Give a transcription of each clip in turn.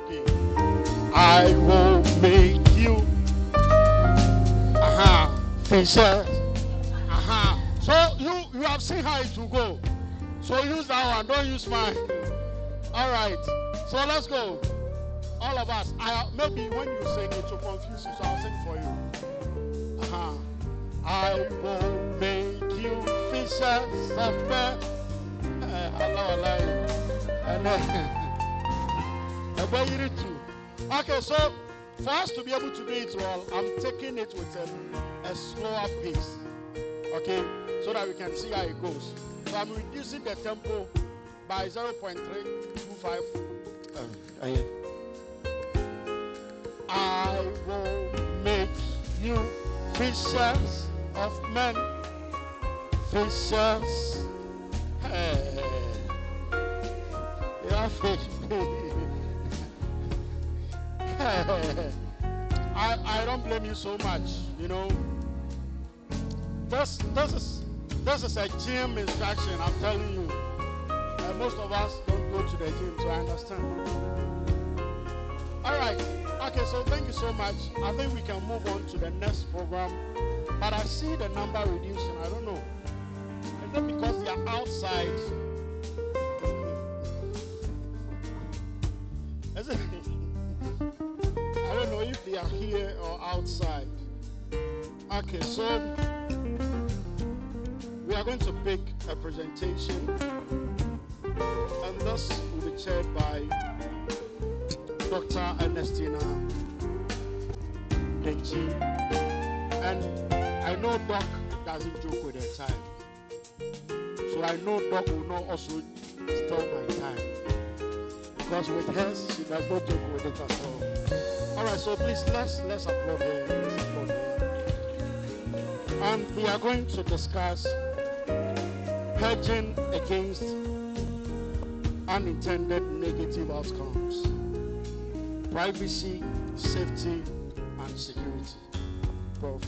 Okay. I will make you fishes. So you have seen how it will go. So use that one, don't use mine. All right. So let's go. All of us. Maybe when you sing it will confuse you, so I'll sing for you. I will make you fishes of men. Allah. And then too. Okay, so for us to be able to do it well, I'm taking it with a slower pace. Okay, so that we can see how it goes. So I'm reducing the tempo by 0.325. I will make you fishers of men, fishers. Hey, you are fish. I don't blame you so much. You know, this is a gym instruction. I'm telling you. Most of us don't go to the gym, so I understand. All right. Okay. So thank you so much. I think we can move on to the next program. But I see the number reducing. I don't know. Is that because they are outside? Is it? I don't know if they are here or outside. Okay, so we are going to pick a presentation, and this will be chaired by Dr. Ernestina Denchi. And I know Doc doesn't joke with her time. So I know Doc will not also steal my time. Because with hers, she does not joke with it at all. Alright, so please let's applaud her. Let's applaud her. And we are going to discuss hedging against unintended negative outcomes, privacy, safety, and security. Prof.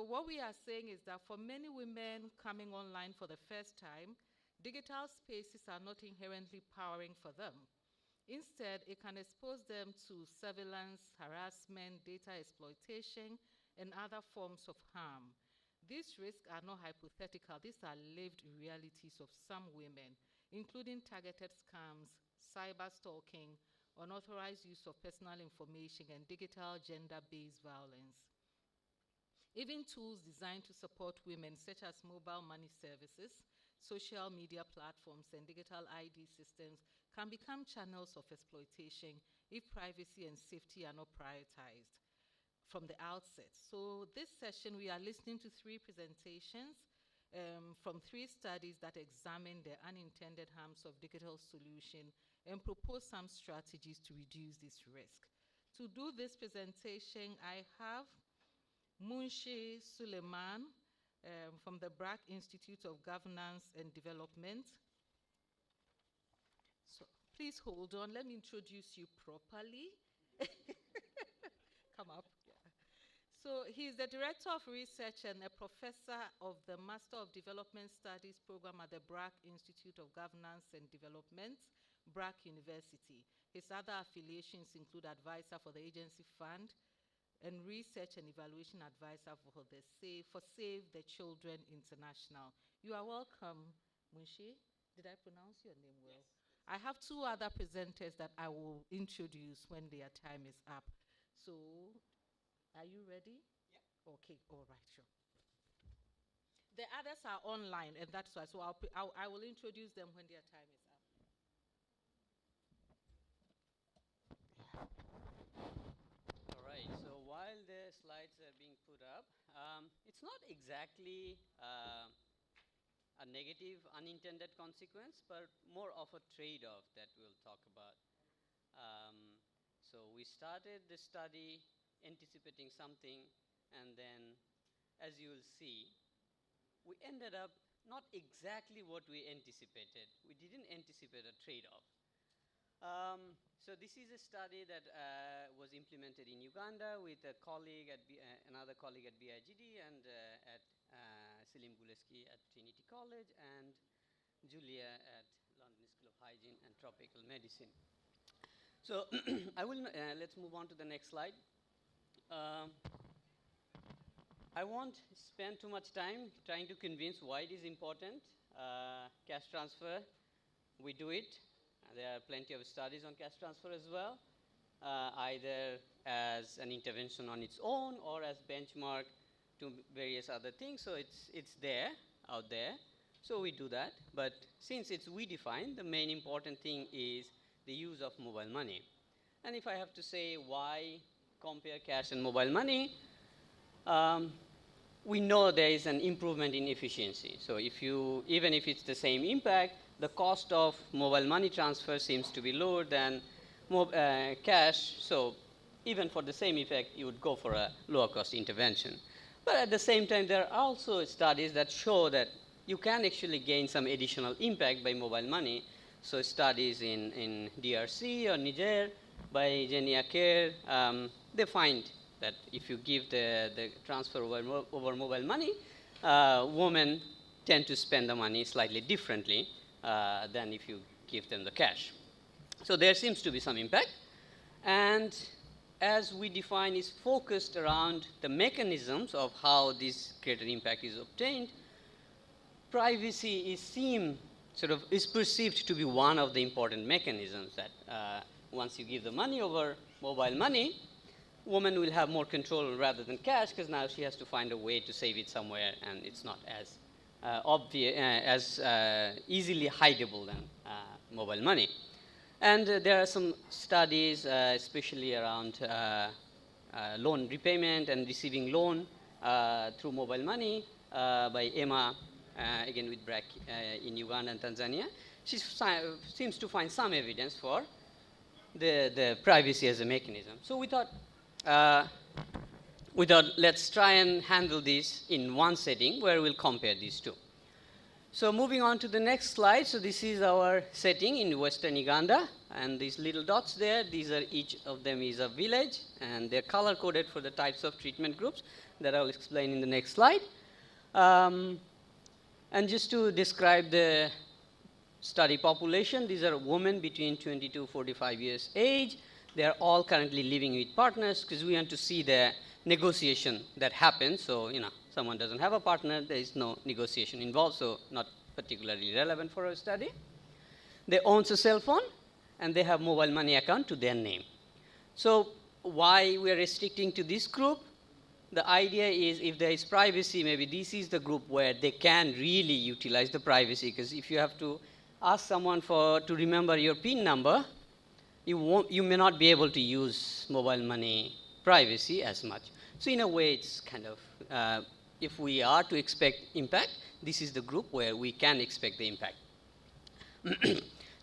What we are saying is that for many women coming online for the first time, digital spaces are not inherently powering for them. Instead, it can expose them to surveillance, harassment, data exploitation, and other forms of harm. These risks are not hypothetical. These are lived realities of some women, including targeted scams, cyber stalking, unauthorized use of personal information, and digital gender-based violence. Even tools designed to support women, such as mobile money services, social media platforms, and digital ID systems, can become channels of exploitation if privacy and safety are not prioritized from the outset. So this session, we are listening to three presentations from three studies that examine the unintended harms of digital solution and propose some strategies to reduce this risk. To do this presentation, I have Munshi Suleiman from the BRAC Institute of Governance and Development. So please hold on, let me introduce you properly. Come up. Yeah. So he's the Director of Research and a Professor of the Master of Development Studies program at the BRAC Institute of Governance and Development, BRAC University. His other affiliations include advisor for the Agency Fund, and Research and Evaluation Advisor for Save the Children International. You are welcome, Munshi. Did I pronounce your name well? Yes. I have two other presenters that I will introduce when their time is up. So, are you ready? Yeah. Okay, all right, sure. The others are online, and that's why. So I will introduce them when their time is up. All right, so while the slides are being put up, it's not exactly a negative unintended consequence, but more of a trade-off that we'll talk about. So we started the study anticipating something, and then, as you will see, we ended up not exactly what we anticipated. We didn't anticipate a trade-off. So this is a study that was implemented in Uganda with a colleague at another colleague at BIGD and at Selim Guleski at Trinity College and Julia at London School of Hygiene and Tropical Medicine. So let's move on to the next slide. I won't spend too much time trying to convince why it is important. Cash transfer, we do it. There are plenty of studies on cash transfer as well, either as an intervention on its own or as benchmark to various other things. So it's there, out there. So we do that. But since it's we define, the main important thing is the use of mobile money. And if I have to say why compare cash and mobile money, we know there is an improvement in efficiency. So even if it's the same impact, the cost of mobile money transfer seems to be lower than cash. So even for the same effect, you would go for a lower cost intervention. But at the same time, there are also studies that show that you can actually gain some additional impact by mobile money. So studies in DRC or Niger by Jenny Aker, they find that if you give the transfer over mobile money, women tend to spend the money slightly differently than if you give them the cash. So there seems to be some impact. And as we define, is focused around the mechanisms of how this greater impact is obtained. Privacy is perceived to be one of the important mechanisms that once you give the money over mobile money, woman will have more control rather than cash, because now she has to find a way to save it somewhere, and it's not as obvious, easily hideable than mobile money. And there are some studies, especially around loan repayment and receiving loan through mobile money by Emma, again with BRAC in Uganda and Tanzania. She seems to find some evidence for the privacy as a mechanism. So we thought, let's try and handle this in one setting where we'll compare these two. So moving on to the next slide. So this is our setting in Western Uganda. And these little dots there, each of them is a village. And they're color-coded for the types of treatment groups that I'll explain in the next slide. And just to describe the study population, these are women between 20 to 45 years age. They are all currently living with partners because we want to see the negotiation that happens. So, someone doesn't have a partner, there is no negotiation involved, so not particularly relevant for our study. They own a cell phone, and they have mobile money account to their name. So why we are restricting to this group? The idea is if there is privacy, maybe this is the group where they can really utilize the privacy, because if you have to ask someone to remember your PIN number, you may not be able to use mobile money privacy as much. So in a way, it's kind of, if we are to expect impact, this is the group where we can expect the impact.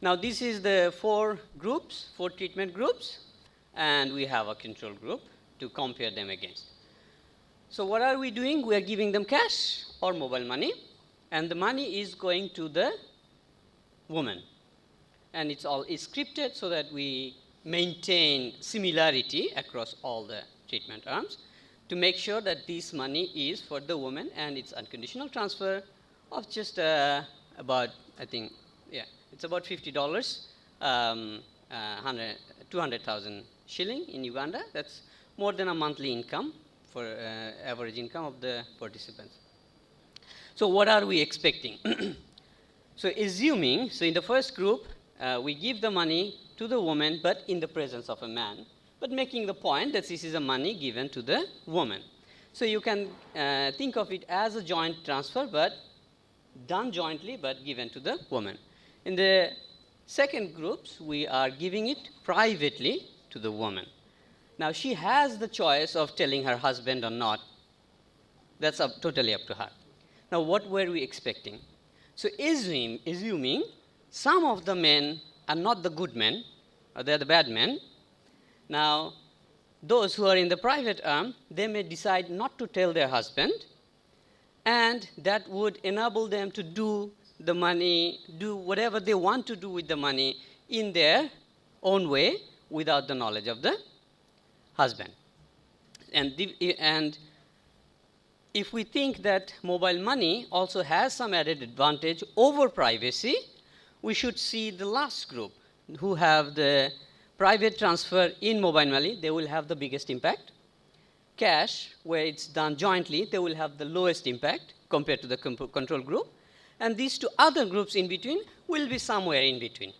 Now, this is the four treatment groups, and we have a control group to compare them against. So what are we doing? We are giving them cash or mobile money, and the money is going to the woman. And it's all scripted so that we maintain similarity across all the treatment arms to make sure that this money is for the woman, and it's unconditional transfer of just about, I think, it's about $50, 200,000 shilling in Uganda. That's more than a monthly income for average income of the participants. So what are we expecting? So assuming, so in the first group, we give the money to the woman, but in the presence of a man, but making the point that this is a money given to the woman. So you can think of it as a joint transfer, but done jointly, but given to the woman. In the second groups, we are giving it privately to the woman. Now, she has the choice of telling her husband or not. That's totally up to her. Now, what were we expecting? So assuming some of the men are not the good men, or they're the bad men, now, those who are in the private arm, they may decide not to tell their husband, and that would enable them to do the money, do whatever they want to do with the money in their own way without the knowledge of the husband. And if we think that mobile money also has some added advantage over privacy, we should see the last group who have the private transfer in mobile money. They will have the biggest impact. Cash, where it's done jointly, they will have the lowest impact compared to the control group. And these two other groups in between will be somewhere in between,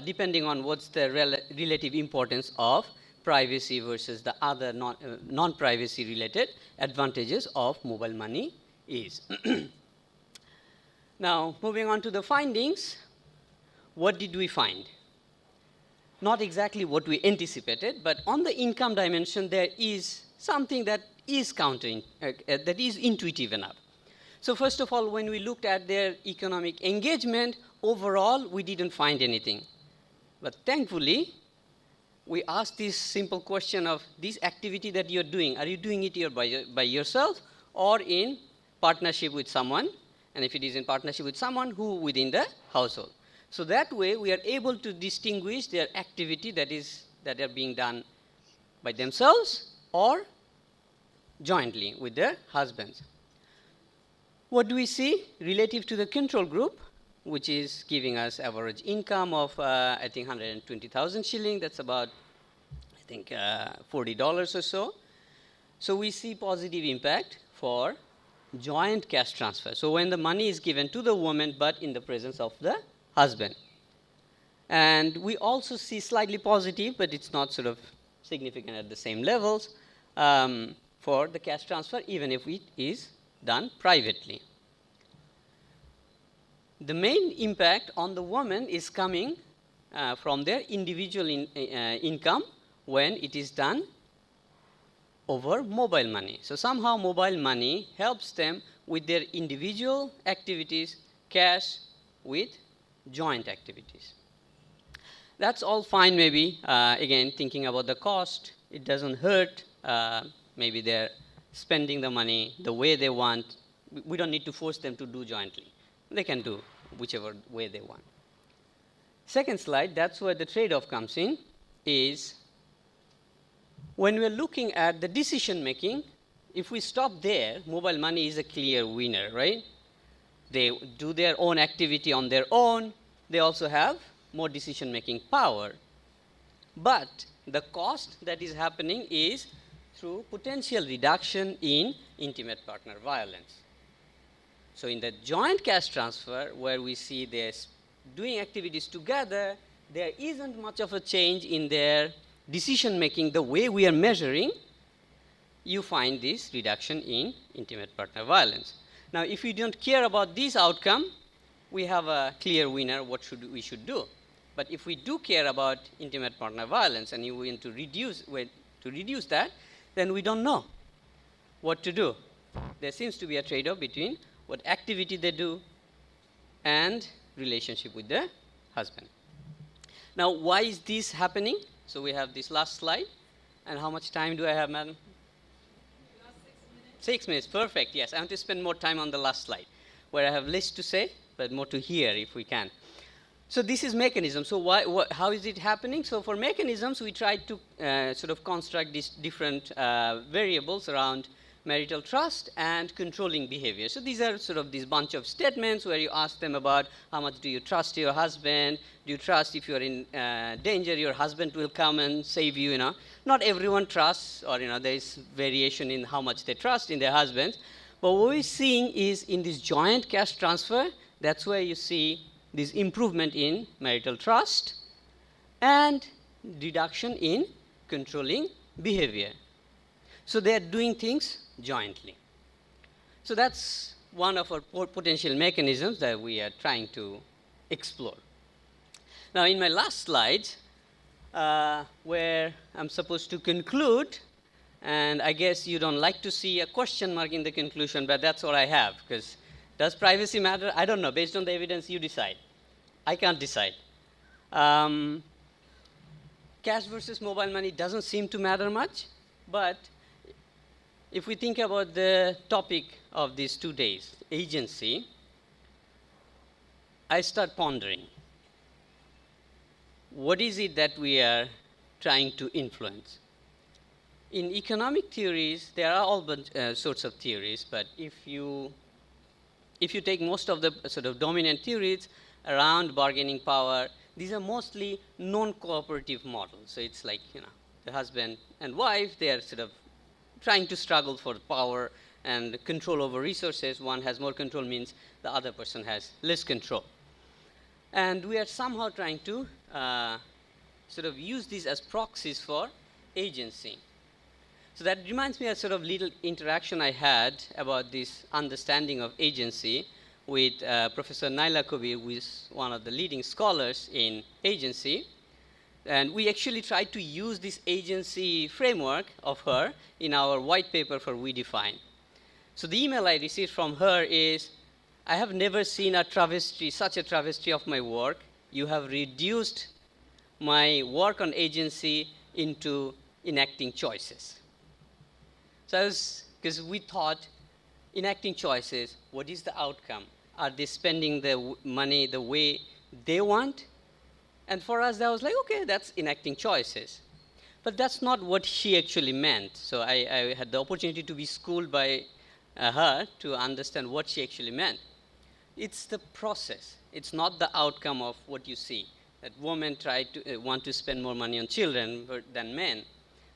depending on what's the relative importance of privacy versus the other non-privacy related advantages of mobile money is. Now, moving on to the findings, what did we find? Not exactly what we anticipated, but on the income dimension, there is something that is that is intuitive enough. So first of all, when we looked at their economic engagement, overall, we didn't find anything. But thankfully, we asked this simple question of this activity that you're doing, are you doing it here by yourself or in partnership with someone? And if it is in partnership with someone, who within the household? So that way, we are able to distinguish their activity that are being done by themselves or jointly with their husbands. What do we see relative to the control group, which is giving us average income of, I think, 120,000 shilling. That's about, I think, $40 or so. So we see positive impact for joint cash transfer. So when the money is given to the woman, but in the presence of the husband. And we also see slightly positive, but it's not sort of significant at the same levels, for the cash transfer, even if it is done privately. The main impact on the woman is coming from their individual income when it is done over mobile money. So somehow mobile money helps them with their individual activities, cash with joint activities. That's all fine maybe. Again, thinking about the cost, it doesn't hurt. Maybe they're spending the money the way they want. We don't need to force them to do jointly. They can do whichever way they want. Second slide, that's where the trade-off comes in, is when we're looking at the decision making, if we stop there, mobile money is a clear winner, right? They do their own activity on their own. They also have more decision making power. But the cost that is happening is through potential reduction in intimate partner violence. So in the joint cash transfer, where we see they're doing activities together, there isn't much of a change in their decision making the way we are measuring. You find this reduction in intimate partner violence. Now, if we don't care about this outcome, we have a clear winner what we should do. But if we do care about intimate partner violence and you want to reduce that, then we don't know what to do. There seems to be a trade-off between what activity they do and relationship with their husband. Now, why is this happening? So we have this last slide. And how much time do I have, madam? 6 minutes, perfect, yes. I want to spend more time on the last slide, where I have less to say, but more to hear if we can. So this is mechanism. So how is it happening? So for mechanisms, we tried to sort of construct these different variables around marital trust, and controlling behavior. So these are sort of this bunch of statements where you ask them about how much do you trust your husband, do you trust if you're in danger, your husband will come and save you, Not everyone trusts, or, there is variation in how much they trust in their husbands. But what we're seeing is in this joint cash transfer, that's where you see this improvement in marital trust and reduction in controlling behavior. So they are doing things jointly. So that's one of our potential mechanisms that we are trying to explore. Now, in my last slide, where I'm supposed to conclude, and I guess you don't like to see a question mark in the conclusion, but that's what I have, because does privacy matter? I don't know. Based on the evidence, you decide. I can't decide. Cash versus mobile money doesn't seem to matter much, but if we think about the topic of these 2 days, agency, I start pondering. What is it that we are trying to influence? In economic theories, there are all sorts of theories, but if you take most of the sort of dominant theories around bargaining power, these are mostly non-cooperative models. So it's like, the husband and wife, they are sort of trying to struggle for power and control over resources. One has more control means the other person has less control. And we are somehow trying to sort of use these as proxies for agency. So that reminds me of sort of little interaction I had about this understanding of agency with Professor Naila Kabir, who is one of the leading scholars in agency. And we actually tried to use this agency framework of her in our white paper for We Define. So the email I received from her is, I have never seen a travesty, such a travesty of my work. You have reduced my work on agency into enacting choices. So because we thought, enacting choices, what is the outcome? Are they spending the money the way they want? And for us, that was like, okay, that's enacting choices. But that's not what she actually meant. So I had the opportunity to be schooled by her to understand what she actually meant. It's the process. It's not the outcome of what you see. That women try to want to spend more money on children than men.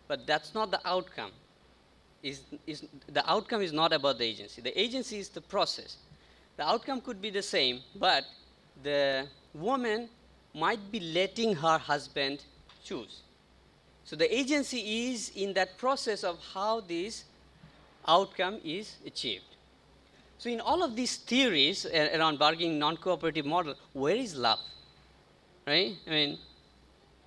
But that's not the outcome. The outcome is not about the agency. The agency is the process. The outcome could be the same, but the woman might be letting her husband choose. So the agency is in that process of how this outcome is achieved. So in all of these theories around bargaining non-cooperative model, where is love? Right? I mean,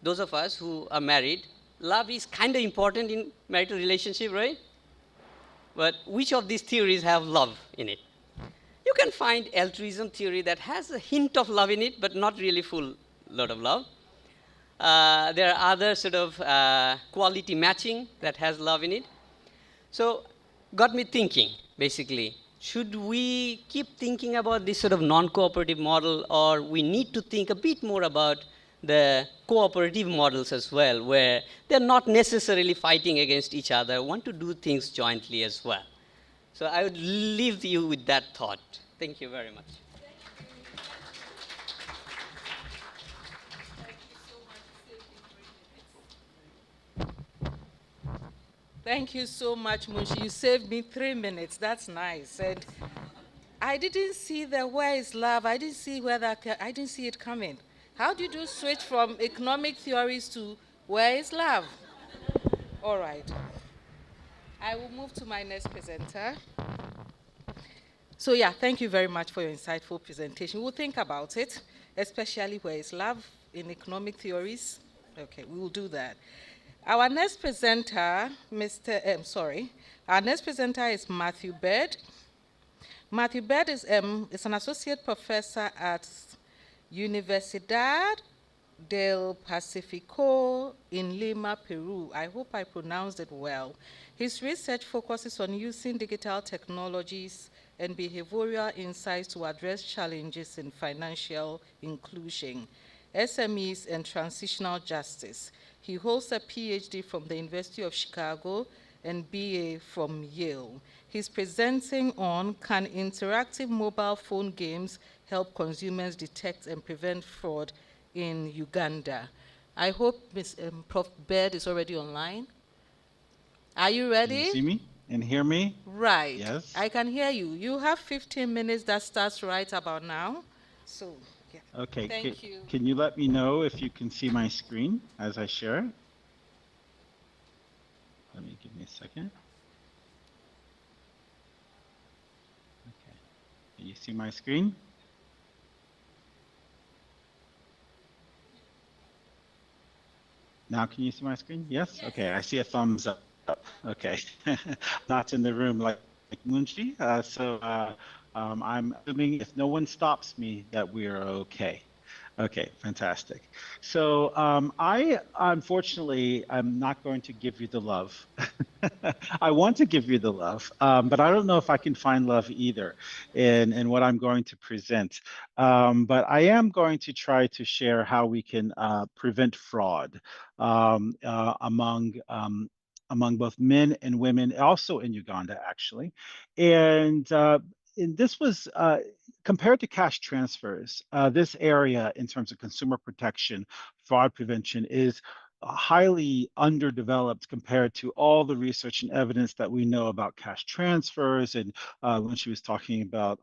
those of us who are married, love is kind of important in marital relationship, right? But which of these theories have love in it? You can find altruism theory that has a hint of love in it, but not really full lot of love. There are other sort of quality matching that has love in it. So got me thinking, basically, should we keep thinking about this sort of non-cooperative model, or we need to think a bit more about the cooperative models as well, where they're not necessarily fighting against each other, want to do things jointly as well. So I would leave you with that thought. Thank you very much. Thank you so much, Munshi. You saved me 3 minutes. That's nice. And I didn't see the where is love. I didn't see I didn't see it coming. How did you switch from economic theories to where is love? All right. I will move to my next presenter. So yeah, thank you very much for your insightful presentation. We'll think about it, especially where is love in economic theories. Okay, we will do that. Our next presenter, our next presenter is Matthew Bird. Matthew Bird is an associate professor at Universidad del Pacifico in Lima, Peru. I hope I pronounced it well. His research focuses on using digital technologies and behavioral insights to address challenges in financial inclusion, SMEs, and transitional justice. He holds a PhD from the University of Chicago and BA from Yale. He's presenting on Can Interactive Mobile Phone Games Help Consumers Detect and Prevent Fraud in Uganda? I hope Prof. Baird is already online. Are you Can you ready? see me and hear me? Right. Yes. I can hear you. You have 15 minutes that starts right about now. So, yeah. Okay. Thank you. Can you let me know if you can see my screen as I share it? Let me give me a second. Okay. Can you see my screen? Now can you see my screen? Yes? Okay. I see a thumbs up. Okay. Not in the room like Munshi. I'm assuming if no one stops me that we are okay. Okay, fantastic. So I unfortunately I'm not going to give you the love. I want to give you the love, but I don't know if I can find love either in what I'm going to present. But I am going to try to share how we can prevent fraud among both men and women, also in Uganda, actually. And, uh, and this was compared to cash transfers. This area, in terms of consumer protection, fraud prevention, is highly underdeveloped compared to all the research and evidence that we know about cash transfers. And when she was talking about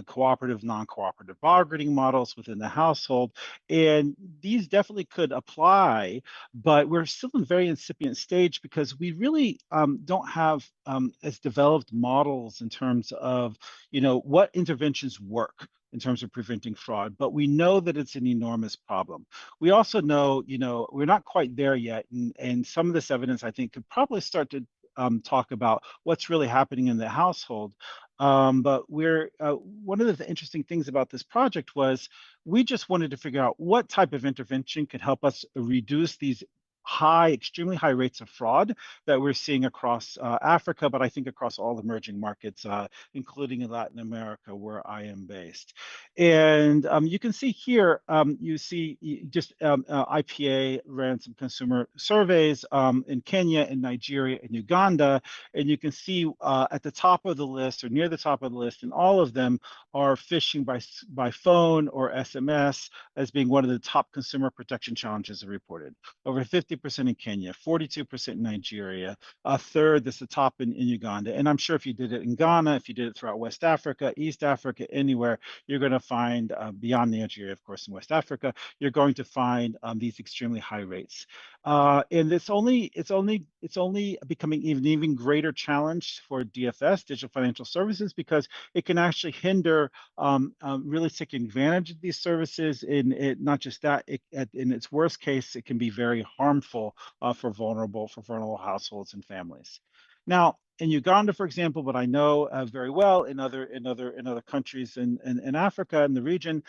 cooperative, non-cooperative bargaining models within the household, and these definitely could apply, but we're still in a very incipient stage because we really don't have as developed models in terms of, what interventions work in terms of preventing fraud, but we know that it's an enormous problem. We also know, we're not quite there yet, and some of this evidence I think could probably start to talk about what's really happening in the household. But we're one of the interesting things about this project was we just wanted to figure out what type of intervention could help us reduce these extremely high rates of fraud that we're seeing across Africa, but I think across all emerging markets, including in Latin America, where I am based. And you can see here, you see just IPA ran some consumer surveys in Kenya, in Nigeria, and Uganda, and you can see at the top of the list or near the top of the list, and all of them are phishing by phone or SMS as being one of the top consumer protection challenges reported. Over 50% in Kenya, 42% in Nigeria, a third that's the top in Uganda. And I'm sure if you did it in Ghana, if you did it throughout West Africa, East Africa, anywhere, you're going to find beyond Nigeria, of course, in West Africa, you're going to find these extremely high rates. And it's only becoming even greater challenge for DFS, digital financial services, because it can actually hinder really taking advantage of these services. In not just that, in its worst case, it can be very harmful for vulnerable households and families. Now, in Uganda, for example, but I know very well in other countries in Africa in the region,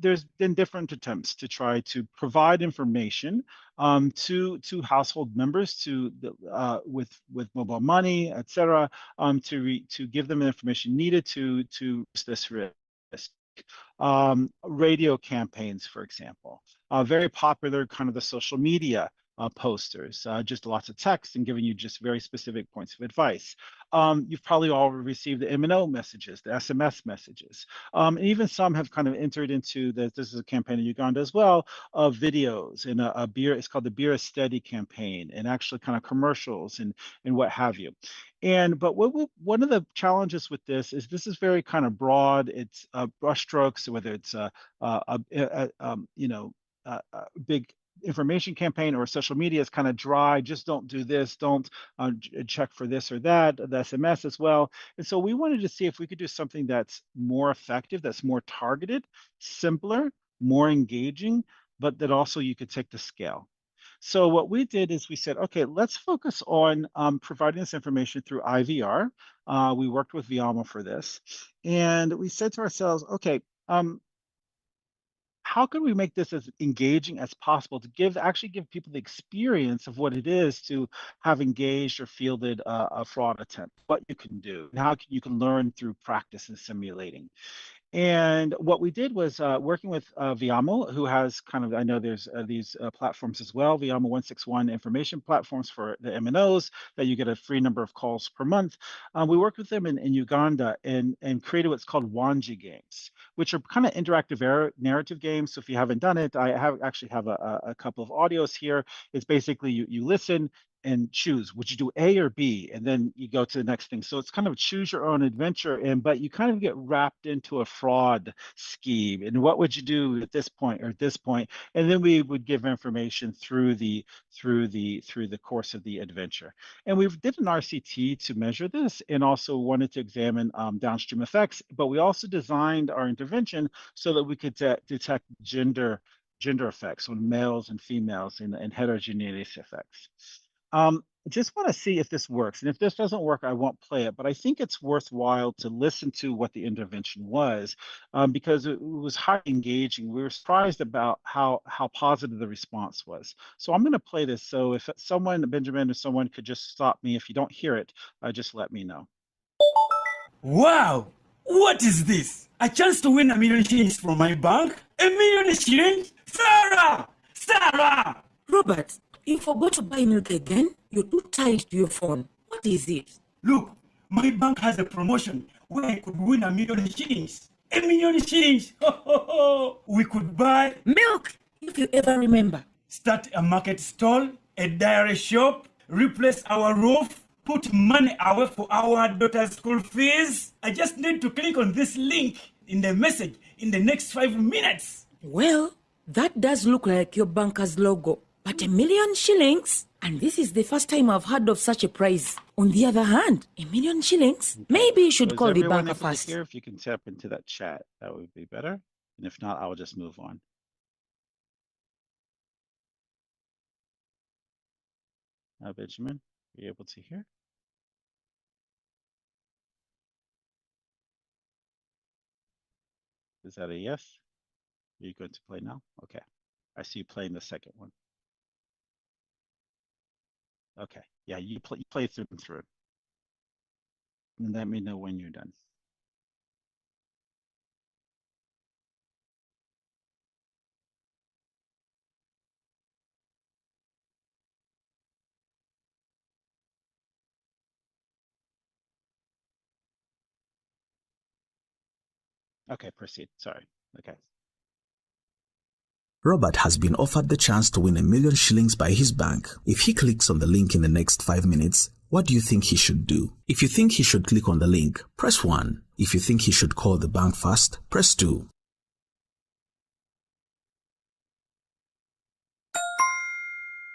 there's been different attempts to try to provide information to household members with mobile money, et cetera, to give them the information needed to reduce this risk. Radio campaigns, for example, very popular, kind of the social media posters, just lots of text and giving you just very specific points of advice. You've probably all received the M&O messages, the SMS messages. And even some have kind of entered into this is a campaign in Uganda as well, of videos and a beer, it's called the Beer is Steady campaign, and actually kind of commercials and what have you. But one of the challenges with this is very kind of broad. It's brushstrokes, whether it's a big information campaign or social media is kind of dry. Just don't do this. Don't check for this or that. The SMS as well. And so we wanted to see if we could do something that's more effective, that's more targeted, simpler, more engaging, but that also you could take to scale. So what we did is we said, okay, let's focus on providing this information through IVR. We worked with Viama for this, and we said to ourselves, okay, how can we make this as engaging as possible to actually give people the experience of what it is to have engaged or fielded a fraud attempt, what you can do, and how you can learn through practice and simulating. And what we did was working with Viamo, who has kind of, I know there's these platforms as well, Viamo 161 information platforms for the MNOs that you get a free number of calls per month. We worked with them in Uganda and created what's called Wanji games, which are kind of interactive narrative games. So if you haven't done it, I actually have a couple of audios here. It's basically you listen and choose, would you do A or B, and then you go to the next thing. So it's kind of choose your own adventure, but you kind of get wrapped into a fraud scheme. And what would you do at this point or at this point? And then we would give information through the course of the adventure. And we did an RCT to measure this, and also wanted to examine downstream effects. But we also designed our intervention so that we could detect gender effects on males and females and heterogeneity effects. I just want to see if this works. And if this doesn't work, I won't play it. But I think it's worthwhile to listen to what the intervention was, because it was highly engaging. We were surprised about how positive the response was. So I'm going to play this. So if someone, Benjamin or someone, could just stop me if you don't hear it, just let me know. Wow! What is this? A chance to win $1 million shillings from my bank? $1 million shillings? Sarah! Sarah! Robert, you forgot to buy milk again? You're too tied to your phone. What is it? Look, my bank has a promotion where I could win $1 million shillings. $1 million shillings! Ho, ho, ho. We could buy Milk, if you ever remember. start a market stall, a dairy shop, replace our roof, put money away for our daughter's school fees. I just need to click on this link in the message in the next 5 minutes. Well, that does look like your banker's logo. But $1 million shillings? And this is the first time I've heard of such a prize. On the other hand, $1 million shillings? Maybe you should call the banker first. Here, if you can tap into that chat, that would be better. And if not, I will just move on. Benjamin, are you able to hear? Is that a yes? Are you going to play now? Okay. I see you playing the second one. Okay. Yeah, you play through and through. And let me know when you're done. Okay, proceed. Sorry. Okay. Robert has been offered the chance to win $1 million shillings by his bank. If he clicks on the link in the next 5 minutes, what do you think he should do? If you think he should click on the link, press 1. If you think he should call the bank first, press 2.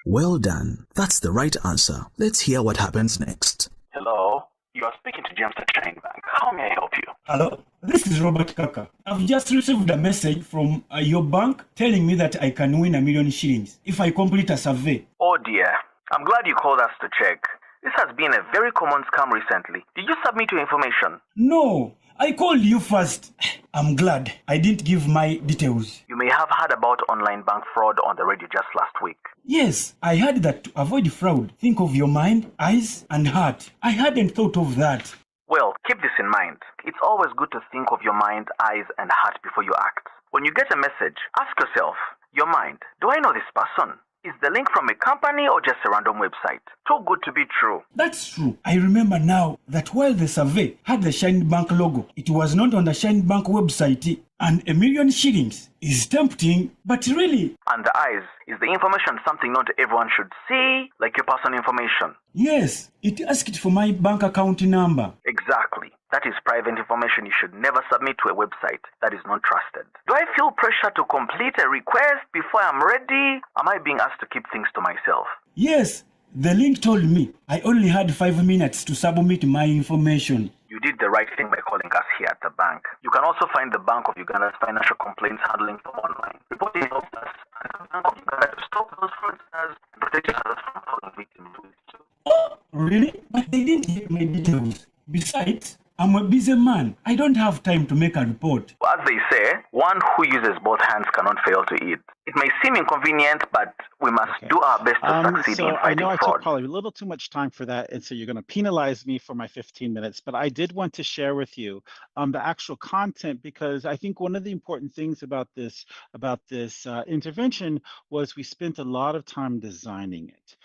Well done. That's the right answer. Let's hear what happens next. Hello, you are speaking to James at Chain Bank. How may I help you? Hello, this is Robert Kaka. I've just received a message from your bank telling me that I can win $1 million shillings if I complete a survey. Oh dear, I'm glad you called us to check. This has been a very common scam recently. Did you submit your information? No, I called you first. I'm glad I didn't give my details. You may have heard about online bank fraud on the radio just last week. Yes, I heard that to avoid fraud, think of your mind, eyes, and heart. I hadn't thought of that. Well, keep this in mind. It's always good to think of your mind, eyes, and heart before you act. When you get a message, ask yourself, your mind, do I know this person? Is the link from a company or just a random website? Too good to be true. That's true. I remember now that while the survey had the Shine Bank logo, it was not on the Shine Bank website. And $1 million shillings is tempting, but really... And the eyes, is the information something not everyone should see, like your personal information? Yes, it asked for my bank account number. Exactly. That is private information you should never submit to a website that is not trusted. Do I feel pressure to complete a request before I'm ready? Am I being asked to keep things to myself? Yes, the link told me I only had 5 minutes to submit my information. You did the right thing by calling us here at the bank. You can also find the Bank of Uganda's financial complaints handling form online. Reporting helps us and the Bank of Uganda to stop those fraudsters and protect others from falling victims to it too. Oh, really? But they didn't get my details. Besides, I'm a busy man. I don't have time to make a report. As they say, one who uses both hands cannot fail to eat. It may seem inconvenient, but we must do our best to succeed in So I fighting know I fraud. took probably a little too much time for that, and so you're going to penalize me for my 15 minutes, but I did want to share with you the actual content, because I think one of the important things about this intervention was we spent a lot of time designing it.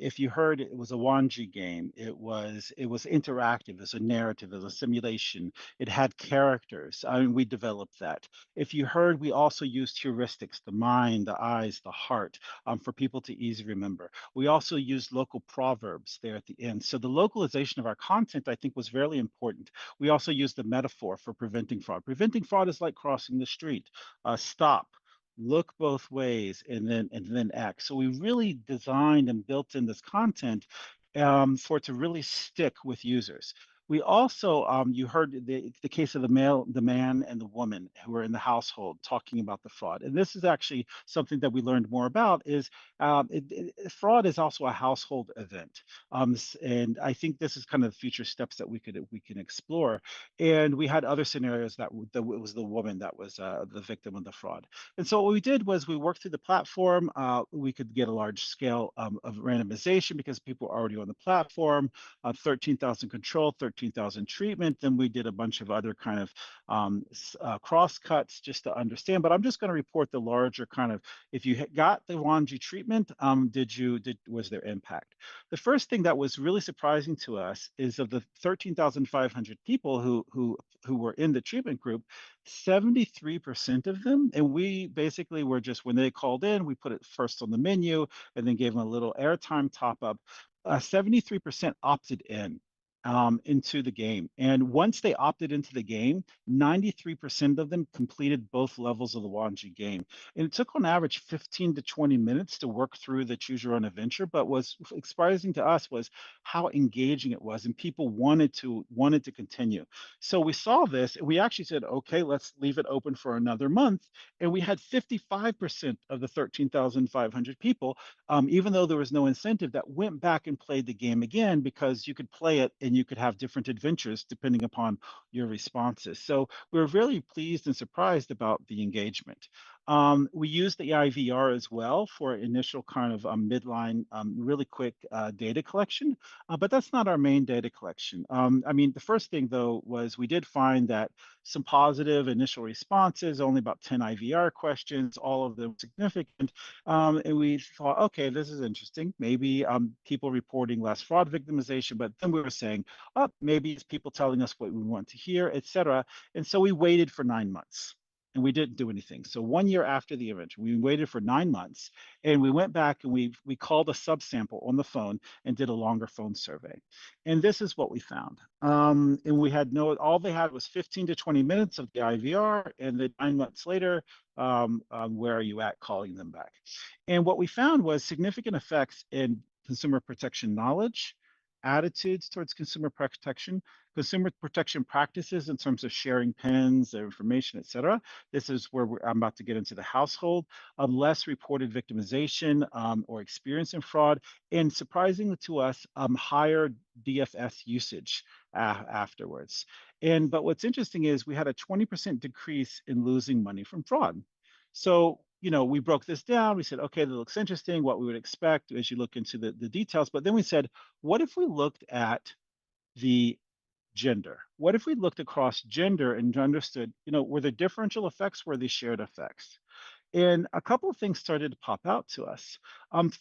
If you heard, it was a Wanji game. It was interactive. It was a narrative. It was a simulation. It had characters. I mean, we developed that. If you heard, we also used heuristics: the mind, the eyes, the heart, for people to easily remember. We also used local proverbs there at the end. So the localization of our content, I think, was very important. We also used the metaphor for preventing fraud. Preventing fraud is like crossing the street. Stop, look both ways, and then act. So we really designed and built in this content for it to really stick with users. We also, you heard the case of the man and the woman who were in the household talking about the fraud. And this is actually something that we learned more about is fraud is also a household event. And I think this is kind of the future steps that we can explore. And we had other scenarios that it was the woman that was the victim of the fraud. And so what we did was we worked through the platform. We could get a large scale of randomization because people were already on the platform. 13,000 control, 13,000 treatment. Then we did a bunch of other kind of cross cuts just to understand. But I'm just going to report the larger kind of, if you got the Wanji treatment, was there impact? The first thing that was really surprising to us is of the 13,500 people who were in the treatment group, 73% of them, and we basically were just, when they called in, we put it first on the menu and then gave them a little airtime top up. 73% opted in into the game. And once they opted into the game, 93% of them completed both levels of the Wanji game. And it took on average 15 to 20 minutes to work through the choose your own adventure. But what's surprising to us was how engaging it was, and people wanted to continue. So we saw this and we actually said, okay, let's leave it open for another month. And we had 55% of the 13,500 people, even though there was no incentive, that went back and played the game again, because you could play it and you could have different adventures depending upon your responses. So we were really pleased and surprised about the engagement. We used the IVR as well for initial kind of midline, really quick data collection, but that's not our main data collection. I mean, the first thing though was we did find that some positive initial responses, only about 10 IVR questions, all of them significant. And we thought, okay, this is interesting. Maybe people reporting less fraud victimization, but then we were saying, oh, maybe it's people telling us what we want to hear, et cetera. And so we waited for 9 months and we didn't do anything. So 1 year after the event, we waited for 9 months and we went back and we called a subsample on the phone and did a longer phone survey. And this is what we found. And we had all they had was 15 to 20 minutes of the IVR, and then 9 months later, where are you at, calling them back. And what we found was significant effects in consumer protection knowledge, attitudes towards consumer protection practices in terms of sharing pins, their information, et cetera. This is where I'm about to get into the household, less reported victimization or experience in fraud, and surprisingly to us, higher DFS usage afterwards. But what's interesting is we had a 20% decrease in losing money from fraud. So, we broke this down. We said, okay, that looks interesting, what we would expect as you look into the details. But then we said, what if we looked at the gender? What if we looked across gender and understood, were there differential effects, were they shared effects? And a couple of things started to pop out to us.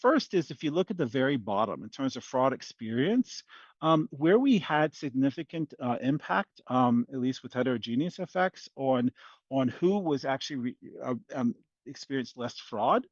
First is, if you look at the very bottom in terms of fraud experience, where we had significant impact, at least with heterogeneous effects on who was actually experienced less fraud,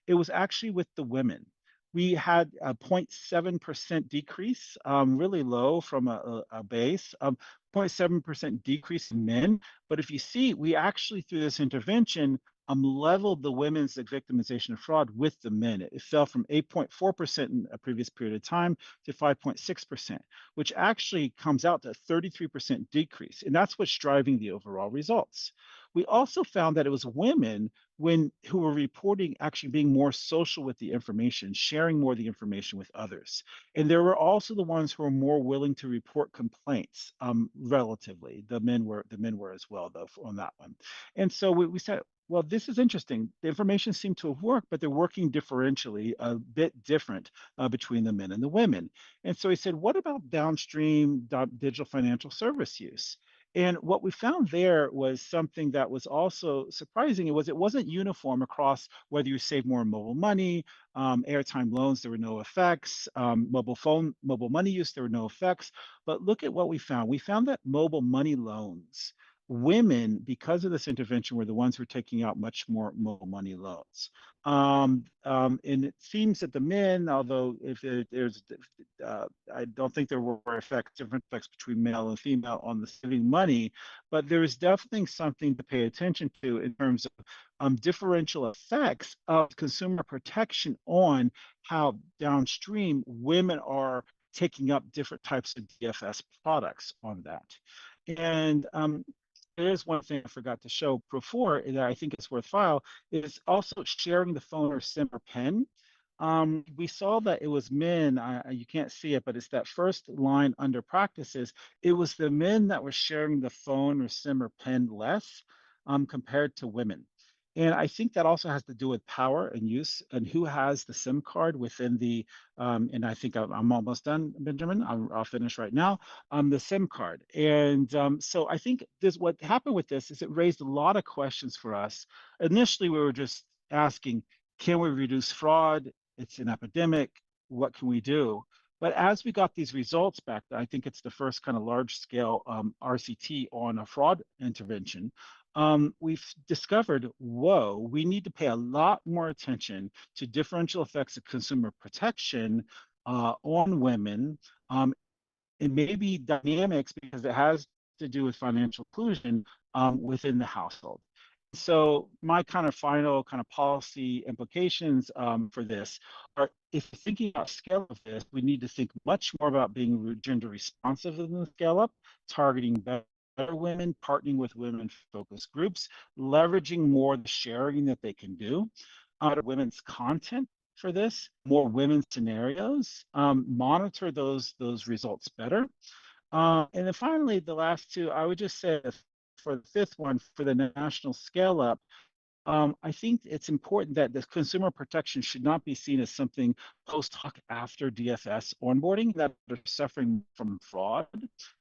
it was actually with the women. We had a 0.7% decrease, really low from a base, 0.7% decrease in men. But if you see, we actually, through this intervention, leveled the women's victimization of fraud with the men. It fell from 8.4% in a previous period of time to 5.6%, which actually comes out to a 33% decrease. And that's what's driving the overall results. We also found that it was women who were reporting actually being more social with the information, sharing more of the information with others. And there were also the ones who were more willing to report complaints, relatively. The men were as well, though, on that one. And so we said, well, this is interesting. The information seemed to have worked, but they're working differentially, a bit different between the men and the women. And so he said, what about downstream digital financial service use? And what we found there was something that was also surprising. It wasn't uniform across whether you save more mobile money, airtime loans, there were no effects, mobile money use, there were no effects. But look at what we found. We found that mobile money loans, women, because of this intervention, were the ones who were taking out much more mobile money loans. And it seems that the men, although if there's, I don't think there were different effects between male and female on the saving money, but there is definitely something to pay attention to in terms of differential effects of consumer protection on how downstream women are taking up different types of DFS products on that. And there's one thing I forgot to show before that I think is worthwhile is also sharing the phone or SIM or pen. We saw that it was men, you can't see it, but it's that first line under practices. It was the men that were sharing the phone or SIM or pen less compared to women. And I think that also has to do with power and use and who has the SIM card within and I think I'm almost done, Benjamin. I'll finish right now. The SIM card. And so I think what happened with this is it raised a lot of questions for us. Initially, we were just asking, can we reduce fraud? It's an epidemic. What can we do? But as we got these results back, I think it's the first kind of large scale RCT on a fraud intervention. We've discovered, whoa, we need to pay a lot more attention to differential effects of consumer protection on women, and maybe dynamics because it has to do with financial inclusion within the household. So my kind of final kind of policy implications for this are, if you're thinking about scale of this, we need to think much more about being gender responsive in the scale up, targeting better women, partnering with women focused groups, leveraging more the sharing that they can do, women's content for this, more women's scenarios, monitor those results better. And then finally, the last two, I would just say for the fifth one, for the national scale up, I think it's important that the consumer protection should not be seen as something post hoc after DFS onboarding that are suffering from fraud.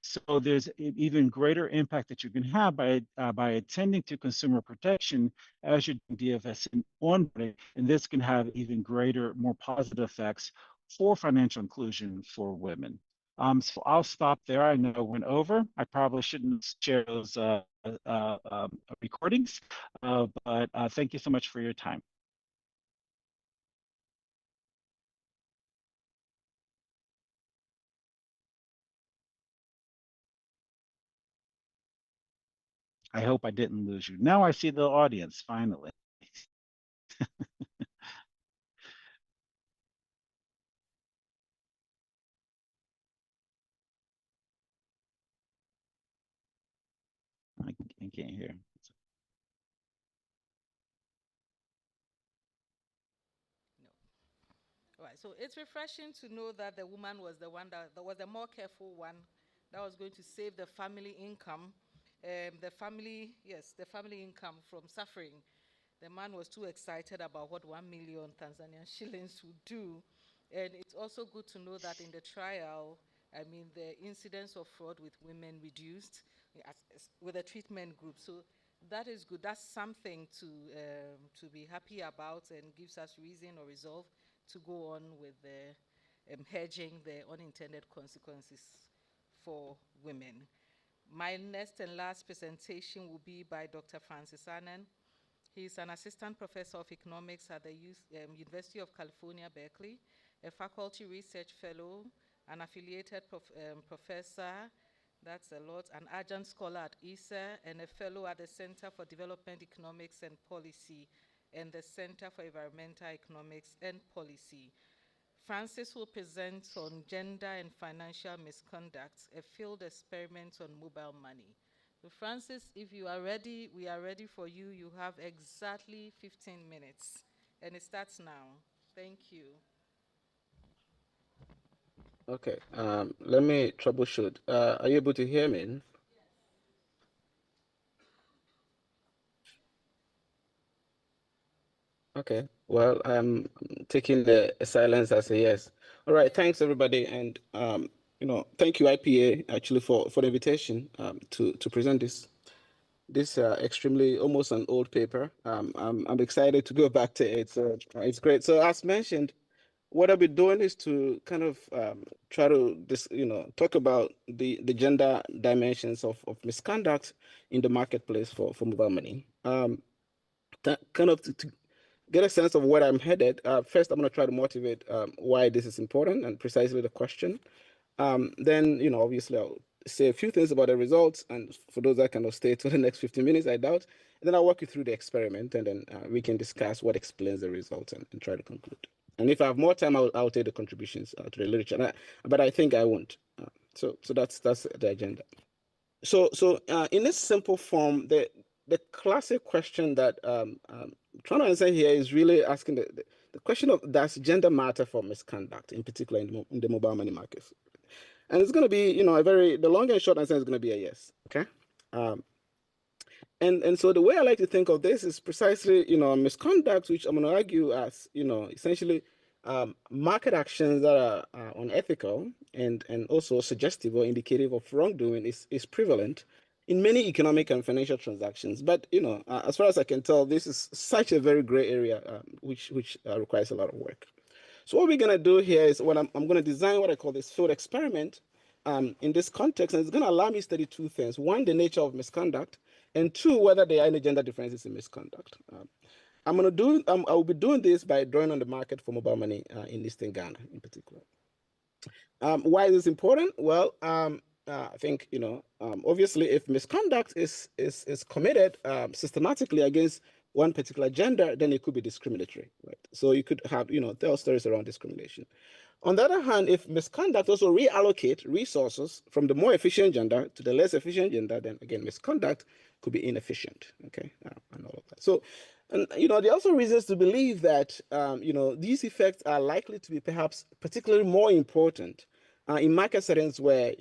So there's even greater impact that you can have by attending to consumer protection as you're doing DFS onboarding, and this can have even greater, more positive effects for financial inclusion for women. So I'll stop there. I know I went over. I probably shouldn't share those recordings, but thank you so much for your time. I hope I didn't lose you. Now I see the audience, finally. I can't hear. No. Right. So it's refreshing to know that the woman was the one that was the more careful one that was going to save the family income, the family income from suffering. The man was too excited about what 1 million Tanzanian shillings would do. And it's also good to know that in the trial, I mean, the incidence of fraud with women reduced with the treatment group. So that is good. That's something to be happy about and gives us reason or resolve to go on with the hedging the unintended consequences for women. My next and last presentation will be by Dr. Francis Annan. He's an assistant professor of economics at the University of California, Berkeley, a faculty research fellow, an affiliated professor, that's a lot, an adjunct scholar at ISA, and a fellow at the Center for Development Economics and Policy and the Center for Environmental Economics and Policy. Francis will present on gender and financial misconduct, a field experiment on mobile money. So Francis, if you are ready, we are ready for you. You have exactly 15 minutes. And it starts now. Thank you. Okay, let me troubleshoot. Are you able to hear me? Okay, well, I'm taking the silence as a yes. All right, thanks everybody, and thank you IPA actually for the invitation to present this extremely almost an old paper. I'm excited to go back to it, so it's great. So as mentioned, what I'll be doing is to kind of try to talk about the gender dimensions of misconduct in the marketplace for mobile money. Kind of to get a sense of where I'm headed. First, I'm going to try to motivate why this is important and precisely the question. Then, obviously, I'll say a few things about the results, and for those that cannot stay to the next 15 minutes, I doubt. And then I'll walk you through the experiment, and then we can discuss what explains the results and try to conclude. And if I have more time, I'll take the contributions to the literature. But I think I won't. So that's the agenda. So in this simple form, the classic question that I'm trying to answer here is really asking the question of, does gender matter for misconduct, in particular in the mobile money market? And it's going to be, the long and short answer is going to be a yes. Okay. And so the way I like to think of this is precisely, misconduct, which I'm going to argue as, essentially market actions that are unethical and also suggestive or indicative of wrongdoing is prevalent in many economic and financial transactions. But, as far as I can tell, this is such a very gray area, which requires a lot of work. So what we're going to do here is I'm going to design what I call this field experiment in this context, and it's going to allow me to study two things. One, the nature of misconduct, and two, whether there are any gender differences in misconduct. I will be doing this by drawing on the market for mobile money in Eastern Ghana in particular. Why is this important? Well, I think, obviously if misconduct is committed systematically against one particular gender, then it could be discriminatory, right? So you could have, tell stories around discrimination. On the other hand, if misconduct also reallocate resources from the more efficient gender to the less efficient gender, then again, misconduct could be inefficient, okay, and all of that. So, and there are also reasons to believe that, these effects are likely to be perhaps particularly more important in market settings where,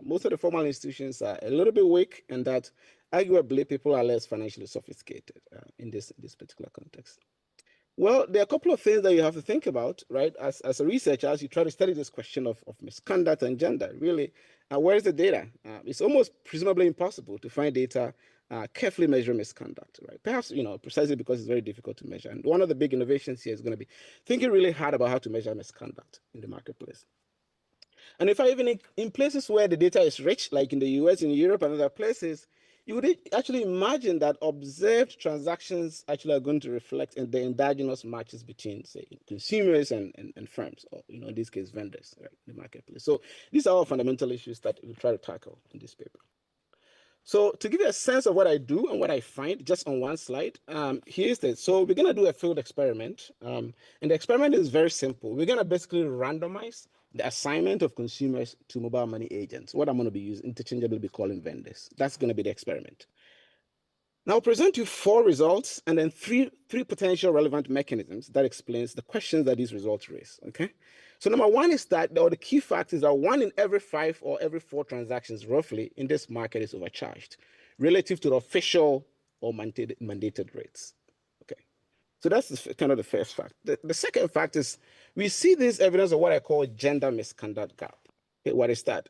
most of the formal institutions are a little bit weak, and that arguably people are less financially sophisticated in this particular context. Well, there are a couple of things that you have to think about, right? As a researcher, as you try to study this question of misconduct and gender, really, where is the data? It's almost presumably impossible to find data carefully measure misconduct, right? Perhaps, precisely because it's very difficult to measure. And one of the big innovations here is going to be thinking really hard about how to measure misconduct in the marketplace. And in fact, even in places where the data is rich, like in the US, in Europe, and other places, you would actually imagine that observed transactions actually are going to reflect in the endogenous matches between, say, consumers and firms, or, in this case, vendors, right, in the marketplace. So these are all fundamental issues that we try to tackle in this paper. So to give you a sense of what I do and what I find just on one slide, here's this. So we're going to do a field experiment. And the experiment is very simple. We're going to basically randomize the assignment of consumers to mobile money agents, what I'm going to be using, interchangeably be calling vendors. That's going to be the experiment. Now I'll present you 4 results and then three potential relevant mechanisms that explains the questions that these results raise, okay? So number one is that, or the key fact is that 1 in every 5 or every 4 transactions roughly in this market is overcharged relative to the official or mandated rates, okay? So that's kind of the first fact. The second fact is we see this evidence of what I call gender misconduct gap. Okay, what is that?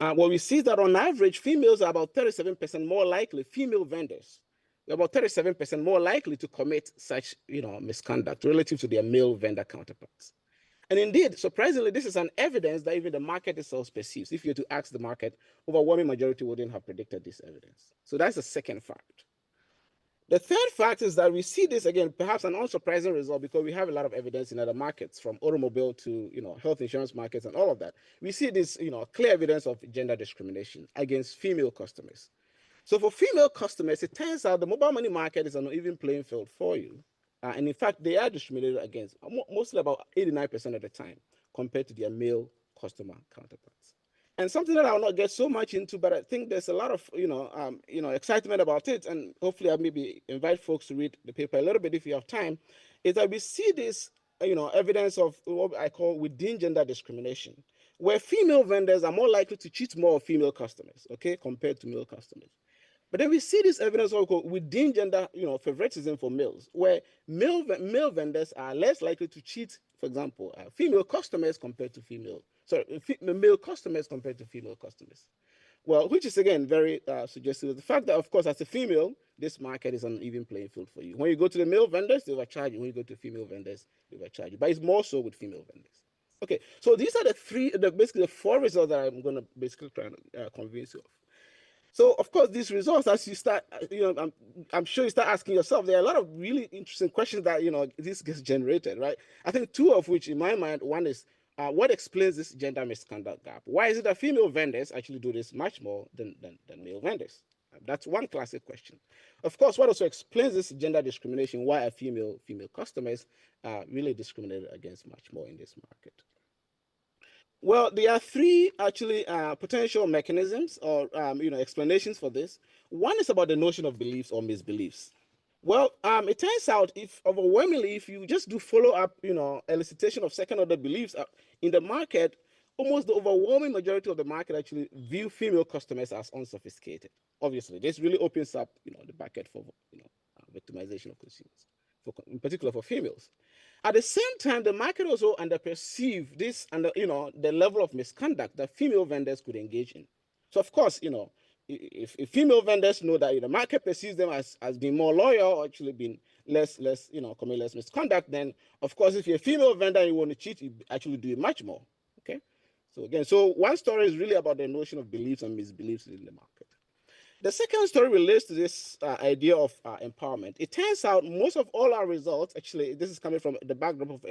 Well, we see that on average, females are about 37% more likely, female vendors, are about 37% more likely to commit such, misconduct relative to their male vendor counterparts. And indeed, surprisingly, this is an evidence that even the market itself perceives. If you were to ask the market, overwhelming majority wouldn't have predicted this evidence. So that's the second fact. The third fact is that we see this, again, perhaps an unsurprising result because we have a lot of evidence in other markets, from automobile to health insurance markets and all of that. We see this clear evidence of gender discrimination against female customers. So for female customers, it turns out the mobile money market is an uneven playing field for you. And in fact, they are discriminated against mostly about 89% of the time compared to their male customer counterparts. And something that I'll not get so much into, but I think there's a lot of excitement about it, and hopefully I'll maybe invite folks to read the paper a little bit if you have time, is that we see this evidence of what I call within gender discrimination, where female vendors are more likely to cheat more of female customers, okay, compared to male customers. But then we see this evidence also within gender, favoritism for males, where male vendors are less likely to cheat, for example, female customers compared to male customers compared to female customers. Well, which is again very suggestive of the fact that, of course, as a female, this market is an even playing field for you. When you go to the male vendors, they overcharge you. When you go to female vendors, they overcharge you. But it's more so with female vendors. Okay, so these are basically the four results that I'm going to basically try and convince you of. So, of course, these results, as you start, I'm sure you start asking yourself, there are a lot of really interesting questions that, this gets generated, right? I think two of which, in my mind, one is, what explains this gender misconduct gap? Why is it that female vendors actually do this much more than male vendors? That's one classic question. Of course, what also explains this gender discrimination? Why are female customers really discriminated against much more in this market? Well, there are three actually potential mechanisms or explanations for this. One is about the notion of beliefs or misbeliefs. Well, it turns out overwhelmingly, if you just do follow-up, elicitation of second-order beliefs in the market, almost the overwhelming majority of the market actually view female customers as unsophisticated. Obviously, this really opens up, the bucket for, victimization of consumers, in particular for females. At the same time, the market also underperceive this and the level of misconduct that female vendors could engage in. So, of course, if female vendors know that the market perceives them as being more loyal or actually being less commit less misconduct, then of course if you're a female vendor and you want to cheat, you actually do it much more. Okay. So again, one story is really about the notion of beliefs and misbeliefs in the market. The second story relates to this idea of empowerment. It turns out most of all our results, actually, this is coming from the backdrop of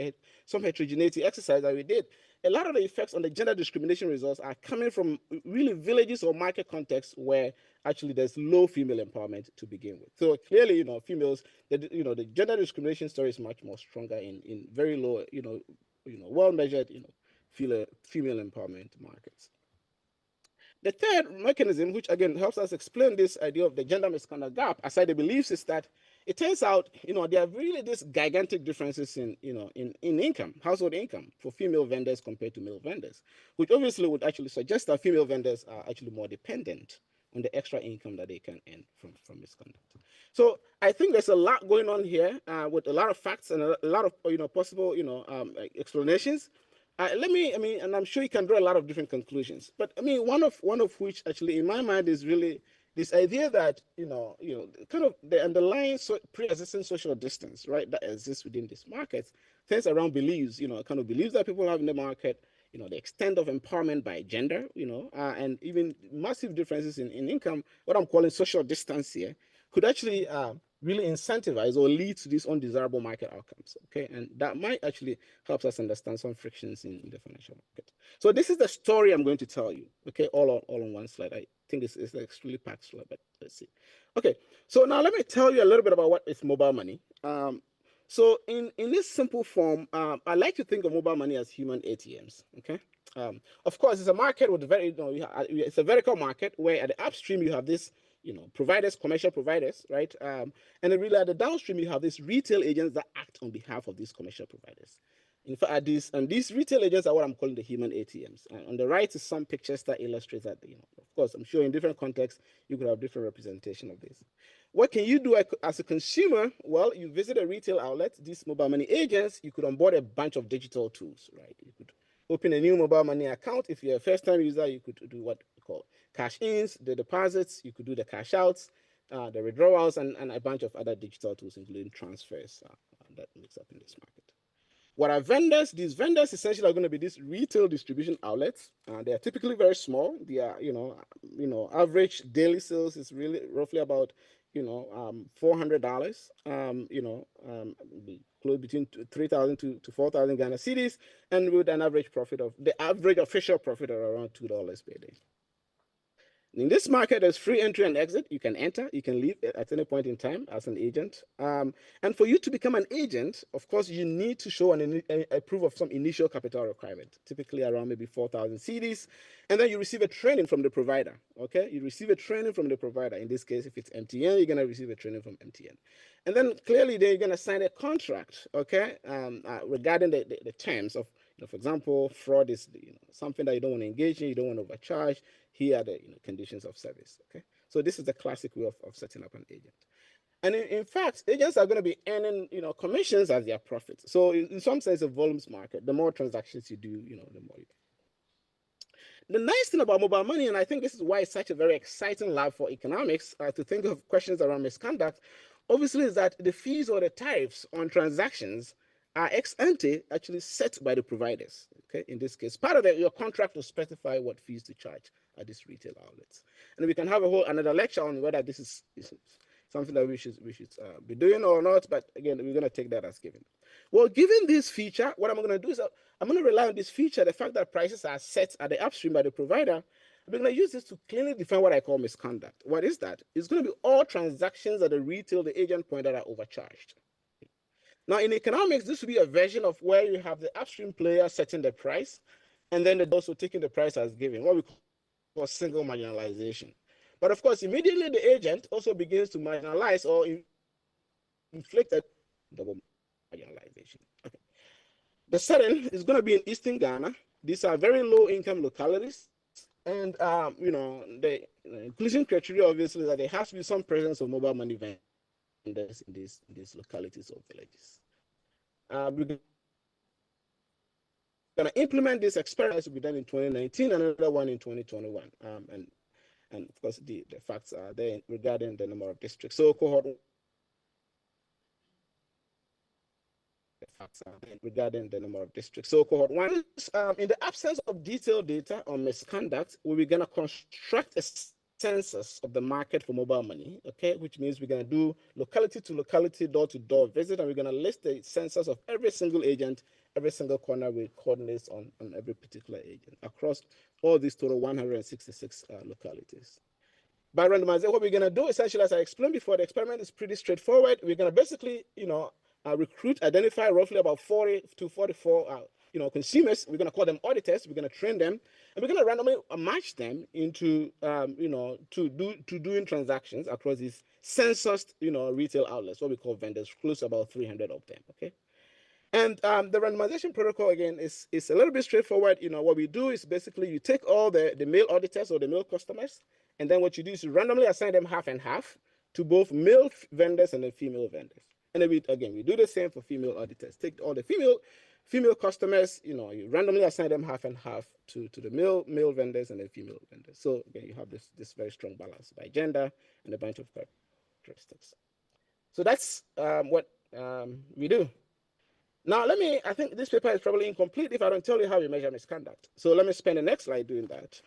some heterogeneity exercise that we did. A lot of the effects on the gender discrimination results are coming from really villages or market contexts where actually there's low female empowerment to begin with. So clearly, females, the gender discrimination story is much more stronger in very low, well-measured, female empowerment markets. The third mechanism, which again helps us explain this idea of the gender misconduct gap, aside the beliefs, is that it turns out, there are really these gigantic differences in income, household income for female vendors compared to male vendors, which obviously would actually suggest that female vendors are actually more dependent on the extra income that they can earn from misconduct. So I think there's a lot going on here with a lot of facts and a lot of possible explanations. And I'm sure you can draw a lot of different conclusions. But one of which actually, in my mind, is really this idea that kind of the underlying pre-existing social distance, right, that exists within this market, things around beliefs, kind of beliefs that people have in the market, the extent of empowerment by gender, and even massive differences in income, what I'm calling social distance here, could actually really incentivize or lead to these undesirable market outcomes, okay? And that might actually help us understand some frictions in the financial market. So this is the story I'm going to tell you, okay, all on one slide. I think it's an extremely packed slide, but let's see. Okay, so now let me tell you a little bit about what is mobile money. So in this simple form, I like to think of mobile money as human ATMs, okay? Of course, it's a market with it's a vertical market where at the upstream you have this providers, commercial providers, right? And then really at the downstream, you have these retail agents that act on behalf of these commercial providers. In fact, these retail agents are what I'm calling the human ATMs. And on the right is some pictures that illustrate that, of course, I'm sure in different contexts, you could have different representation of this. What can you do as a consumer? Well, you visit a retail outlet, these mobile money agents, you could onboard a bunch of digital tools, right? You could open a new mobile money account. If you're a first-time user, you could do what we call cash ins, the deposits, you could do the cash outs, the withdrawals, and a bunch of other digital tools, including transfers that mix up in this market. What are vendors? These vendors essentially are going to be these retail distribution outlets. They are typically very small. They are, average daily sales is really roughly about, $400. Close between 3,000 to 4,000 Ghana cedis, and with an average profit of the average official profit of around $2 per day. In this market, there's free entry and exit. You can enter, you can leave at any point in time as an agent. And for you to become an agent, of course, you need to show a proof of some initial capital requirement, typically around maybe 4,000 CDs. And then you receive a training from the provider, okay? You receive a training from the provider. In this case, if it's MTN, you're going to receive a training from MTN. And then clearly, then you're going to sign a contract, okay, regarding the terms of, for example, fraud is something that you don't want to engage in, you don't want to overcharge. Here are the conditions of service. Okay, so this is the classic way of setting up an agent. And in fact, agents are going to be earning commissions as their profits. So in some sense, a volumes market. The more transactions you do, the more you. The nice thing about mobile money, and I think this is why it's such a very exciting lab for economics to think of questions around misconduct, obviously, is that the fees or the tariffs on transactions are ex ante actually set by the providers. Okay, in this case, part of your contract will specify what fees to charge at these retail outlets, and we can have another lecture on whether this is something that we should be doing or not. But again, we're going to take that as given. Well, given this feature, what I'm going to do is I'm going to rely on this feature, the fact that prices are set at the upstream by the provider. We're going to use this to clearly define what I call misconduct. What is that? It's going to be all transactions at the retail, the agent point that are overcharged. Now, in economics, this will be a version of where you have the upstream player setting the price, and then they're also taking the price as given, what we call single marginalization. But of course, immediately the agent also begins to marginalize or inflict a double marginalization. Okay. The setting is going to be in Eastern Ghana. These are very low-income localities. And, the inclusion criteria, obviously, is that there has to be some presence of mobile money vendors in these localities or villages. We're going to implement this experiment to be done in 2019, another one in 2021. And of course, the facts are there regarding the number of districts. So cohort regarding the number of districts. So cohort one is, in the absence of detailed data on misconduct, we're going to construct a census of the market for mobile money, okay, which means we're going to do locality to locality, door to door visit, and we're going to list the census of every single agent, every single corner with coordinates on every particular agent across all these total 166 localities. By randomization, what we're going to do essentially, as I explained before, the experiment is pretty straightforward. We're going to basically, recruit, identify roughly about 40 to 44, consumers. We're going to call them auditors. We're going to train them, and we're going to randomly match them into, to doing transactions across these censused, retail outlets, what we call vendors, close to about 300 of them. Okay. And the randomization protocol, again, is a little bit straightforward. What we do is basically you take all the male auditors or the male customers, and then what you do is you randomly assign them half and half to both male vendors and the female vendors. And then we do the same for female auditors. Take all the female customers, you randomly assign them half and half to the male vendors and the female vendors. So again, you have this very strong balance by gender and a bunch of characteristics. So that's what we do. Now, I think this paper is probably incomplete if I don't tell you how we measure misconduct. So let me spend the next slide doing that.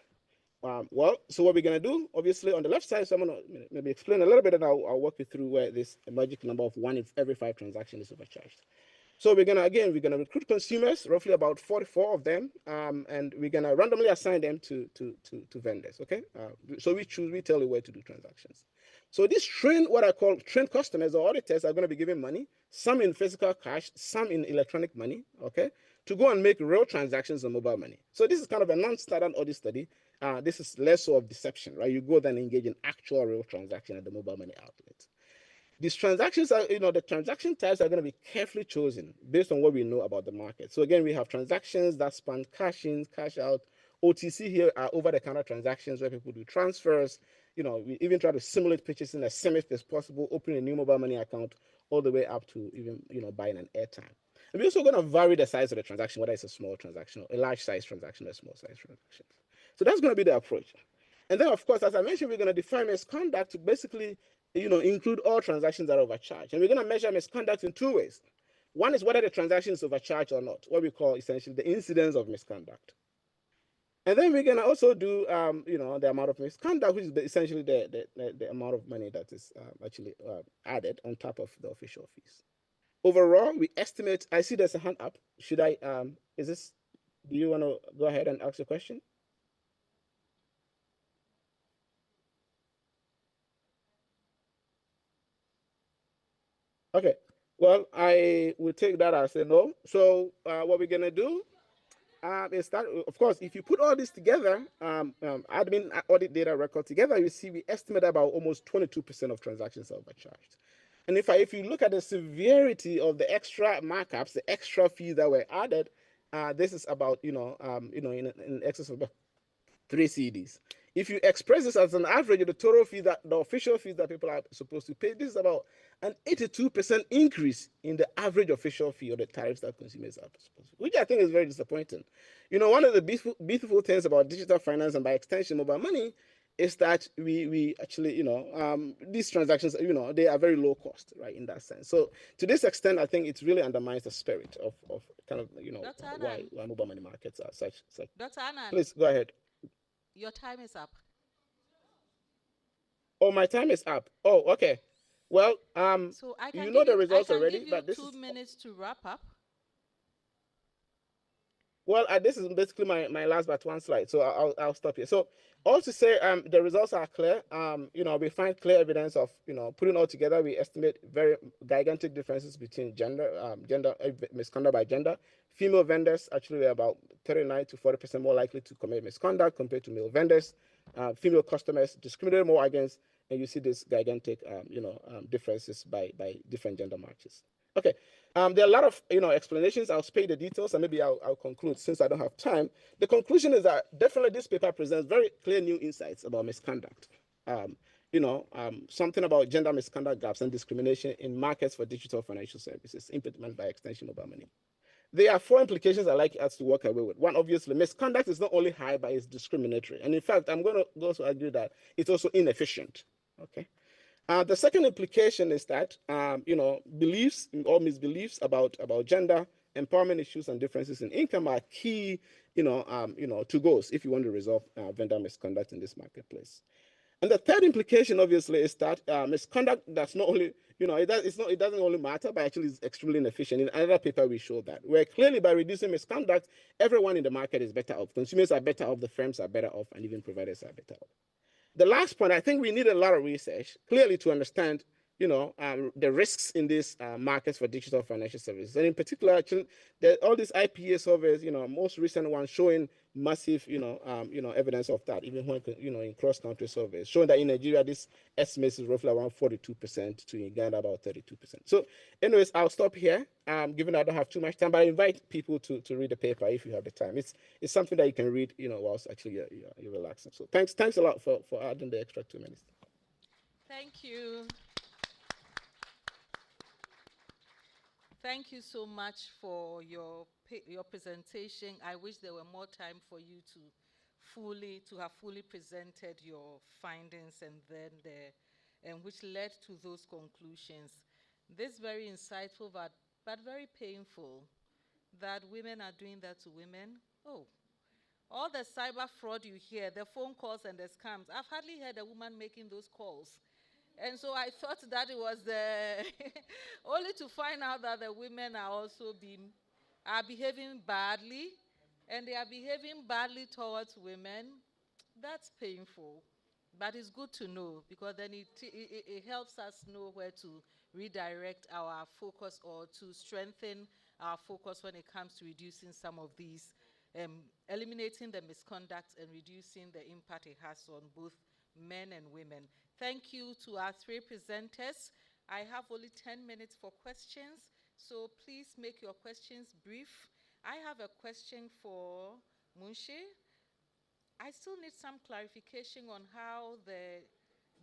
So what we're going to do, obviously, on the left side, so I'm going to maybe explain a little bit, and I'll walk you through where this magic number of 1 in every 5 transactions is overcharged. So we're going to recruit consumers, roughly about 44 of them, and we're going to randomly assign them to vendors, okay? So we tell you where to do transactions. So these what I call trained customers or auditors are going to be given money, some in physical cash, some in electronic money, okay, to go and make real transactions on mobile money. So this is kind of a non-standard audit study. This is less so of deception, right? You go then engage in actual real transaction at the mobile money outlet. These transactions are, the transaction types are going to be carefully chosen based on what we know about the market. So again, we have transactions that span cash in, cash out. OTC here are over-the-counter transactions where people do transfers. We even try to simulate purchasing as similar as possible, open a new mobile money account, all the way up to even, buying an airtime. And we're also going to vary the size of the transaction, whether it's a small transaction, or a large size transaction, or a small size transaction. So that's going to be the approach. And then, of course, as I mentioned, we're going to define misconduct to basically, include all transactions that are overcharged. And we're going to measure misconduct in 2 ways. One is whether the transaction is overcharged or not, what we call essentially the incidence of misconduct. And then we're going to also do, the amount of misconduct, which is essentially the amount of money that is actually added on top of the official fees. Overall, we estimate, I see there's a hand up. Should I, do you want to go ahead and ask a question? Okay. Well, I will take that as a no. So what we're gonna do is that, of course, if you put all this together, admin audit data record together, you see we estimate about almost 22% of transactions are overcharged. And if you look at the severity of the extra markups, the extra fees that were added, this is about in excess of about 3 CDs. If you express this as an average of the total fee that the official fees that people are supposed to pay, this is about an 82% increase in the average official fee or the tariffs that consumers are supposed to, which I think is very disappointing. One of the beautiful things about digital finance and by extension mobile money is that we actually, these transactions, they are very low cost, right, in that sense. So to this extent, I think it really undermines the spirit of kind of, why mobile money markets are such. Dr. Anand, Please go ahead. your time is up. Oh, my time is up. Oh, okay. Well, So I can you know give the you, results already, give you but this 2 is minutes to wrap up. well, this is basically my last but one slide, so I'll stop here. So all to say, the results are clear. We find clear evidence of putting all together. We estimate very gigantic differences between gender misconduct by gender. Female vendors actually were about 39 to 40% more likely to commit misconduct compared to male vendors. Female customers discriminated more against, and you see this gigantic differences by different gender matches. Okay. There are a lot of explanations. I'll spare the details and maybe I'll conclude since I don't have time. The conclusion is that definitely this paper presents very clear new insights about misconduct. Something about gender misconduct gaps and discrimination in markets for digital financial services, implemented by extension mobile money. There are 4 implications I'd like us to walk away with. One, obviously, misconduct is not only high, but it's discriminatory. And in fact, I'm going to also argue that it's also inefficient. Okay. The second implication is that beliefs or misbeliefs about gender, empowerment issues, and differences in income are key to goals if you want to resolve vendor misconduct in this marketplace. And the third implication, obviously, is that misconduct that's not only it doesn't only matter, but actually is extremely inefficient. In another paper, we show that where clearly by reducing misconduct, everyone in the market is better off. Consumers are better off, the firms are better off, and even providers are better off. The last point, I think we need a lot of research, clearly, to understand, the risks in these markets for digital financial services. And in particular, actually, all these IPA surveys, most recent one showing massive, evidence of that, even when, in cross-country surveys, showing that in Nigeria, this estimate is roughly around 42%, to Uganda about 32%. So anyways, I'll stop here, given I don't have too much time, but I invite people to read the paper if you have the time. It's something that you can read, whilst actually you're relaxing. So thanks a lot for adding the extra 2 minutes. Thank you. Thank you so much for your presentation. I wish there were more time for you to have fully presented your findings and which led to those conclusions. This very insightful but very painful that women are doing that to women. Oh, all the cyber fraud you hear, the phone calls and the scams. I've hardly heard a woman making those calls. And so I thought that it was only to find out that the women are also behaving badly, and they are behaving badly towards women. That's painful, but it's good to know, because then it helps us know where to redirect our focus or to strengthen our focus when it comes to reducing some of these, eliminating the misconduct and reducing the impact it has on both men and women. Thank you to our 3 presenters. I have only 10 minutes for questions, so please make your questions brief. I have a question for Munshi. I still need some clarification on how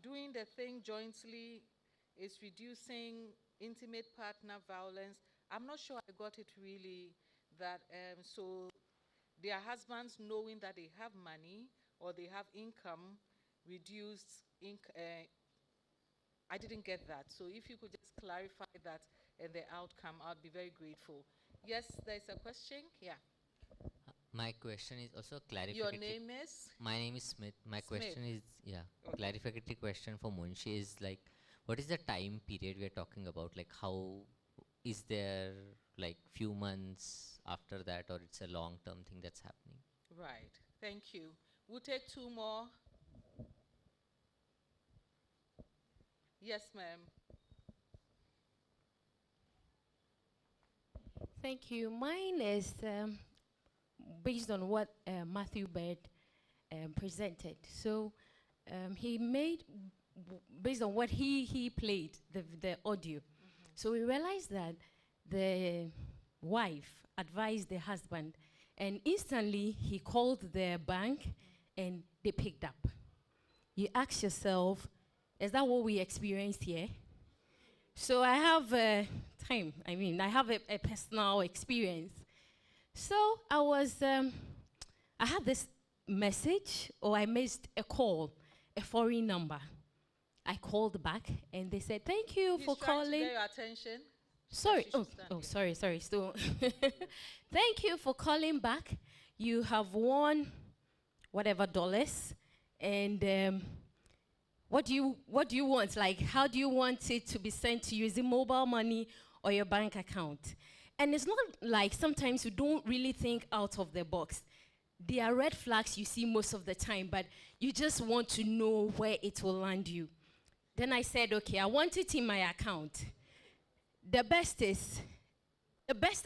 doing the thing jointly is reducing intimate partner violence. I'm not sure I got it really, that so their husbands knowing that they have money or they have income reduced I didn't get that. So if you could just clarify that and the outcome, I'd be very grateful. Yes, there's a question. Yeah. My question is also clarificatory. Your name is? My name is Smith. My Smith. question is, Okay. clarificatory question for Munshi is like, what is the time period we're talking about? Like, how is there like few months after that, or it's a long-term thing that's happening? Right. Thank you. We'll take 2 more. Yes, ma'am. Thank you. Mine is based on what Matthew Bird presented. So he made, based on what he played, the audio. So we realized that the wife advised the husband, and instantly he called the bank and they picked up. You ask yourself, is that what we experienced here? So I have I have a personal experience. So I had this message, or I missed a call, a foreign number. I called back and they said, thank you for calling. To get your attention. Sorry, sorry, still. Thank you for calling back. You have won whatever dollars, and what do you want? Like, how do you want it to be sent to you? Is it mobile money or your bank account? And it's not like sometimes you don't really think out of the box. There are red flags you see most of the time, but you just want to know where it will land you. Then I said, okay, I want it in my account. The best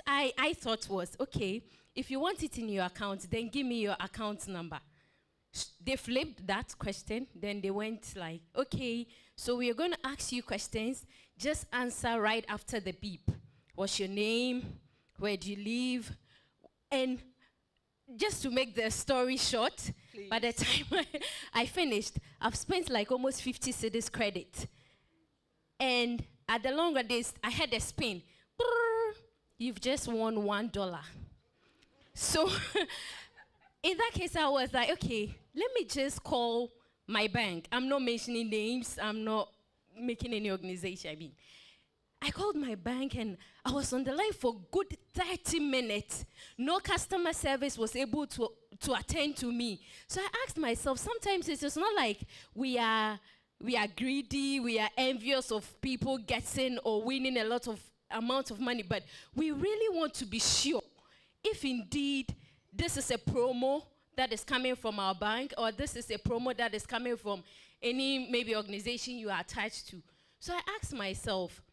I thought was, okay, if you want it in your account, then give me your account number. They flipped that question, then they went like, okay, so we are going to ask you questions, just answer right after the beep. What's your name? Where do you live? And just to make the story short, please. By the time I finished, I've spent like almost 50 cedis credit. And at the longer days, I had a spin. Brrr, you've just won $1. So in that case, I was like, okay, let me just call my bank. I'm not mentioning names. I'm not making any organization. I called my bank and I was on the line for good 30 minutes. No customer service was able to attend to me. So I asked myself, sometimes it's just not like we are greedy, we are envious of people getting or winning a lot of amount of money, but we really want to be sure if indeed this is a promo that is coming from our bank, or this is a promo that is coming from any maybe organization you are attached to. So I asked myself,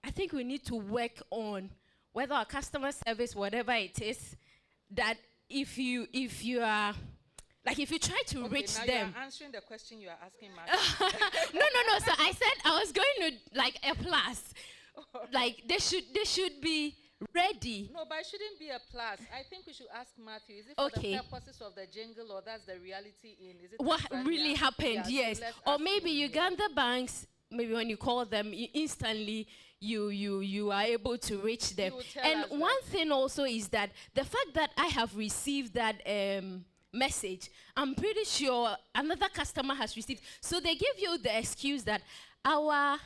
I think we need to work on whether our customer service, whatever it is, that if you are, like if you try to reach now them. You're answering the question you are asking, Mark. No. So I said I was going to like a plus. Like they should be ready. No, but it shouldn't be a plus. I think we should ask Matthew, is it for the purposes of the jingle, or that's the reality in? Is it what really happened? Yes. So or maybe Uganda banks, maybe when you call them, instantly you are able to reach them. And one thing also is that the fact that I have received that message, I'm pretty sure another customer has received. So they give you the excuse that our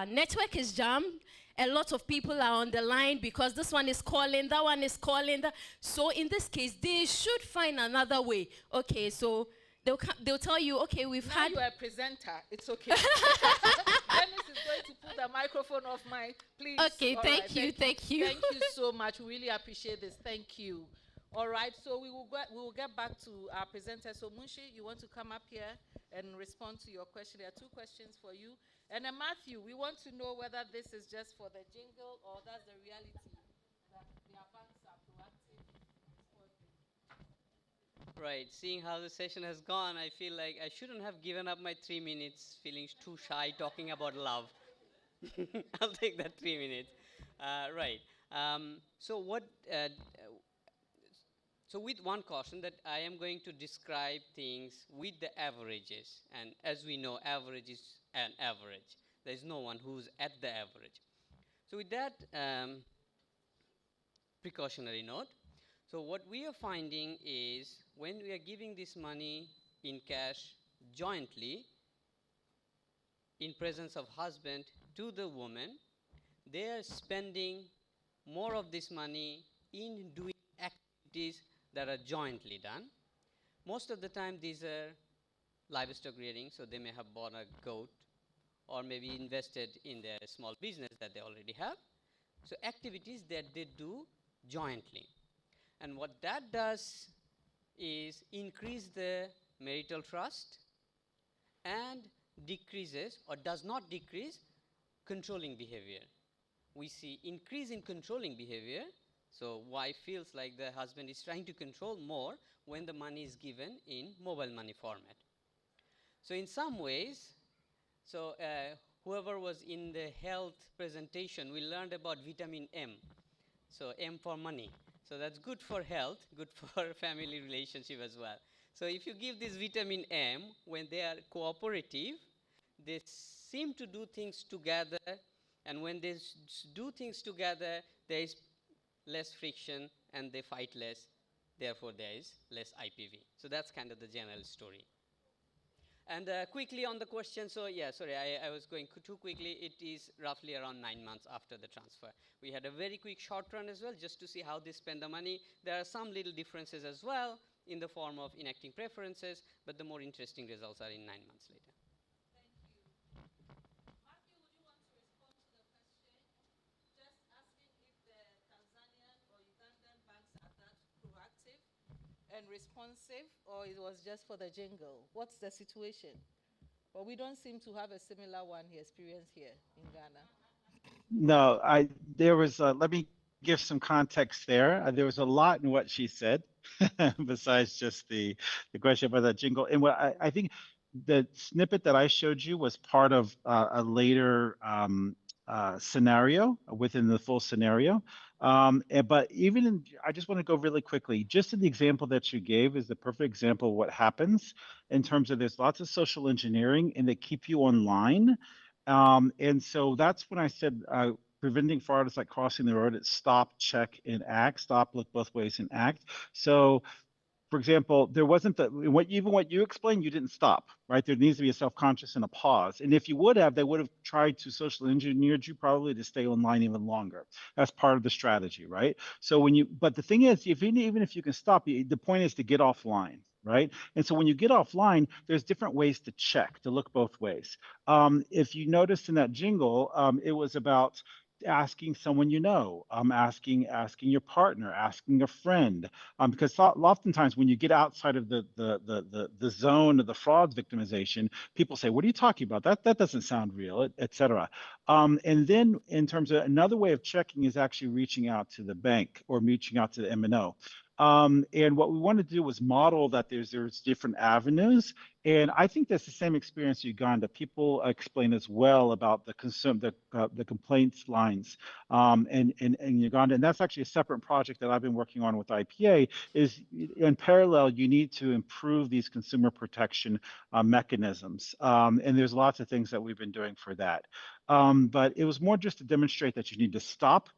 network is jammed. A lot of people are on the line because this one is calling, that one is calling. So in this case, they should find another way. Okay, so they'll tell you, okay, we've had... you are a presenter. It's okay. Dennis is going to put the microphone off my... Please. Okay, thank you. Thank you so much. We really appreciate this. Thank you. All right, so we will get back to our presenter. So Munshi, you want to come up here and respond to your question? There are two questions for you. And then Matthew, we want to know whether this is just for the jingle or that's the reality, that their banks are proactive. Right, seeing how the session has gone, I feel like I shouldn't have given up my 3 minutes, feeling too shy talking about love. I'll take that 3 minutes. Right. So with one caution that I am going to describe things with the averages. And as we know, average is an average. There is no one who's at the average. So with that precautionary note, so what we are finding is when we are giving this money in cash jointly, in presence of husband to the woman, they are spending more of this money in doing activities that are jointly done. Most of the time these are livestock rearing, so they may have bought a goat or maybe invested in their small business that they already have. So activities that they do jointly. And what that does is increase the marital trust and decreases or does not decrease controlling behavior. we see increase in controlling behavior. So wife feels like the husband is trying to control more when the money is given in mobile money format. So in some ways, so whoever was in the health presentation, we learned about vitamin M. So M for money. So that's good for health, good for family relationship as well. So if you give this vitamin M, when they are cooperative, they seem to do things together, and when they do things together, there is less friction and they fight less, therefore there is less IPV. So that's kind of the general story. And quickly on the question, so yeah, sorry, I was going too quickly. It is roughly around 9 months after the transfer. We had a very quick short run as well, just to see how they spend the money. There are some little differences as well in the form of enacting preferences, but the more interesting results are in 9 months later. Thank you. Matthew, would you want to respond to the question? Just asking if the Tanzanian or Ugandan banks are that proactive and responsive, or it was just for the jingle? What's the situation? But we don't seem to have a similar one here, experience here in Ghana. No, there was, let me give some context there. There was a lot in what she said, besides just the question about that jingle. And what I think the snippet that I showed you was part of a later scenario within the full scenario. But even in, I just want to go really quickly, just in the example that you gave is the perfect example of what happens in terms of there's lots of social engineering and they keep you online. And so that's when I said preventing fraud is like crossing the road. It's stop, check, and act. Stop, look both ways, and act. So for example, there wasn't even what you explained, you didn't stop, right? There needs to be a self-conscious and a pause. And if you would have, they would have tried to social engineered you probably to stay online even longer. That's part of the strategy, right? So but the thing is, even if you can stop, the point is to get offline. Right. And so when you get offline, there's different ways to check, to look both ways. If you noticed in that jingle, it was about asking someone you know, asking your partner, asking a friend, because oftentimes when you get outside of the zone of the fraud victimization, people say, "What are you talking about? That doesn't sound real," et cetera. And then in terms of another way of checking is actually reaching out to the bank or reaching out to the M&O. And what we want to do was model that there's different avenues. And I think that's the same experience in Uganda. People explain as well about the complaints lines in Uganda. And that's actually a separate project that I've been working on with IPA is in parallel, you need to improve these consumer protection mechanisms. And there's lots of things that we've been doing for that. But it was more just to demonstrate that you need to stop,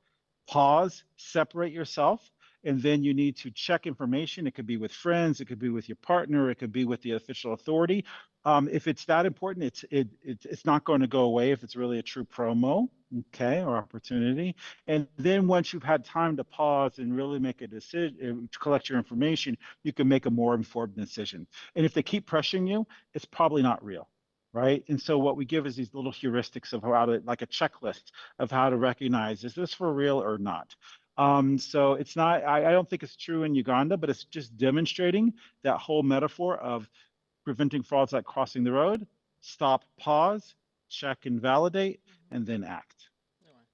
pause, separate yourself, and then you need to check information. It could be with friends, it could be with your partner, it could be with the official authority. If it's that important, it's not going to go away if it's really a true promo, okay, or opportunity. And then once you've had time to pause and really make a decision, to collect your information, you can make a more informed decision. And if they keep pressuring you, it's probably not real. Right. And so what we give is these little heuristics of how to, like a checklist of how to recognize, is this for real or not? So it's not, I don't think it's true in Uganda, but it's just demonstrating that whole metaphor of preventing frauds like crossing the road, stop, pause, check and validate, and then act. All right.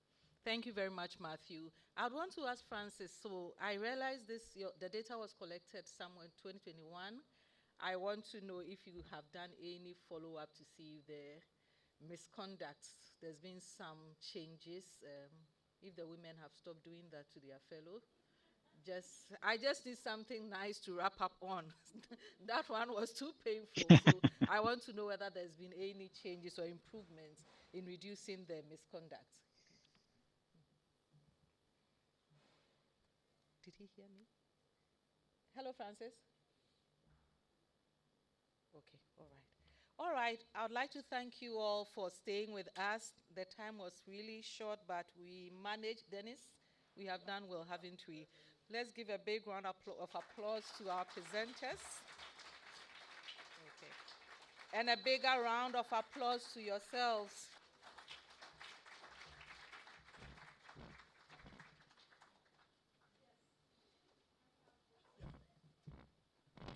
Thank you very much, Matthew. I'd want to ask Francis, so I realized the data was collected somewhere in 2021. I want to know if you have done any follow-up to see the misconduct. There's been some changes. If the women have stopped doing that to their fellow. I just need something nice to wrap up on. That one was too painful. So I want to know whether there's been any changes or improvements in reducing the misconduct. Did he hear me? Hello, Francis? Okay, all right. All right, I would like to thank you all for staying with us. The time was really short, but we managed. Dennis, we have done well, haven't we? Let's give a big round of applause to our presenters. Okay. And a bigger round of applause to yourselves.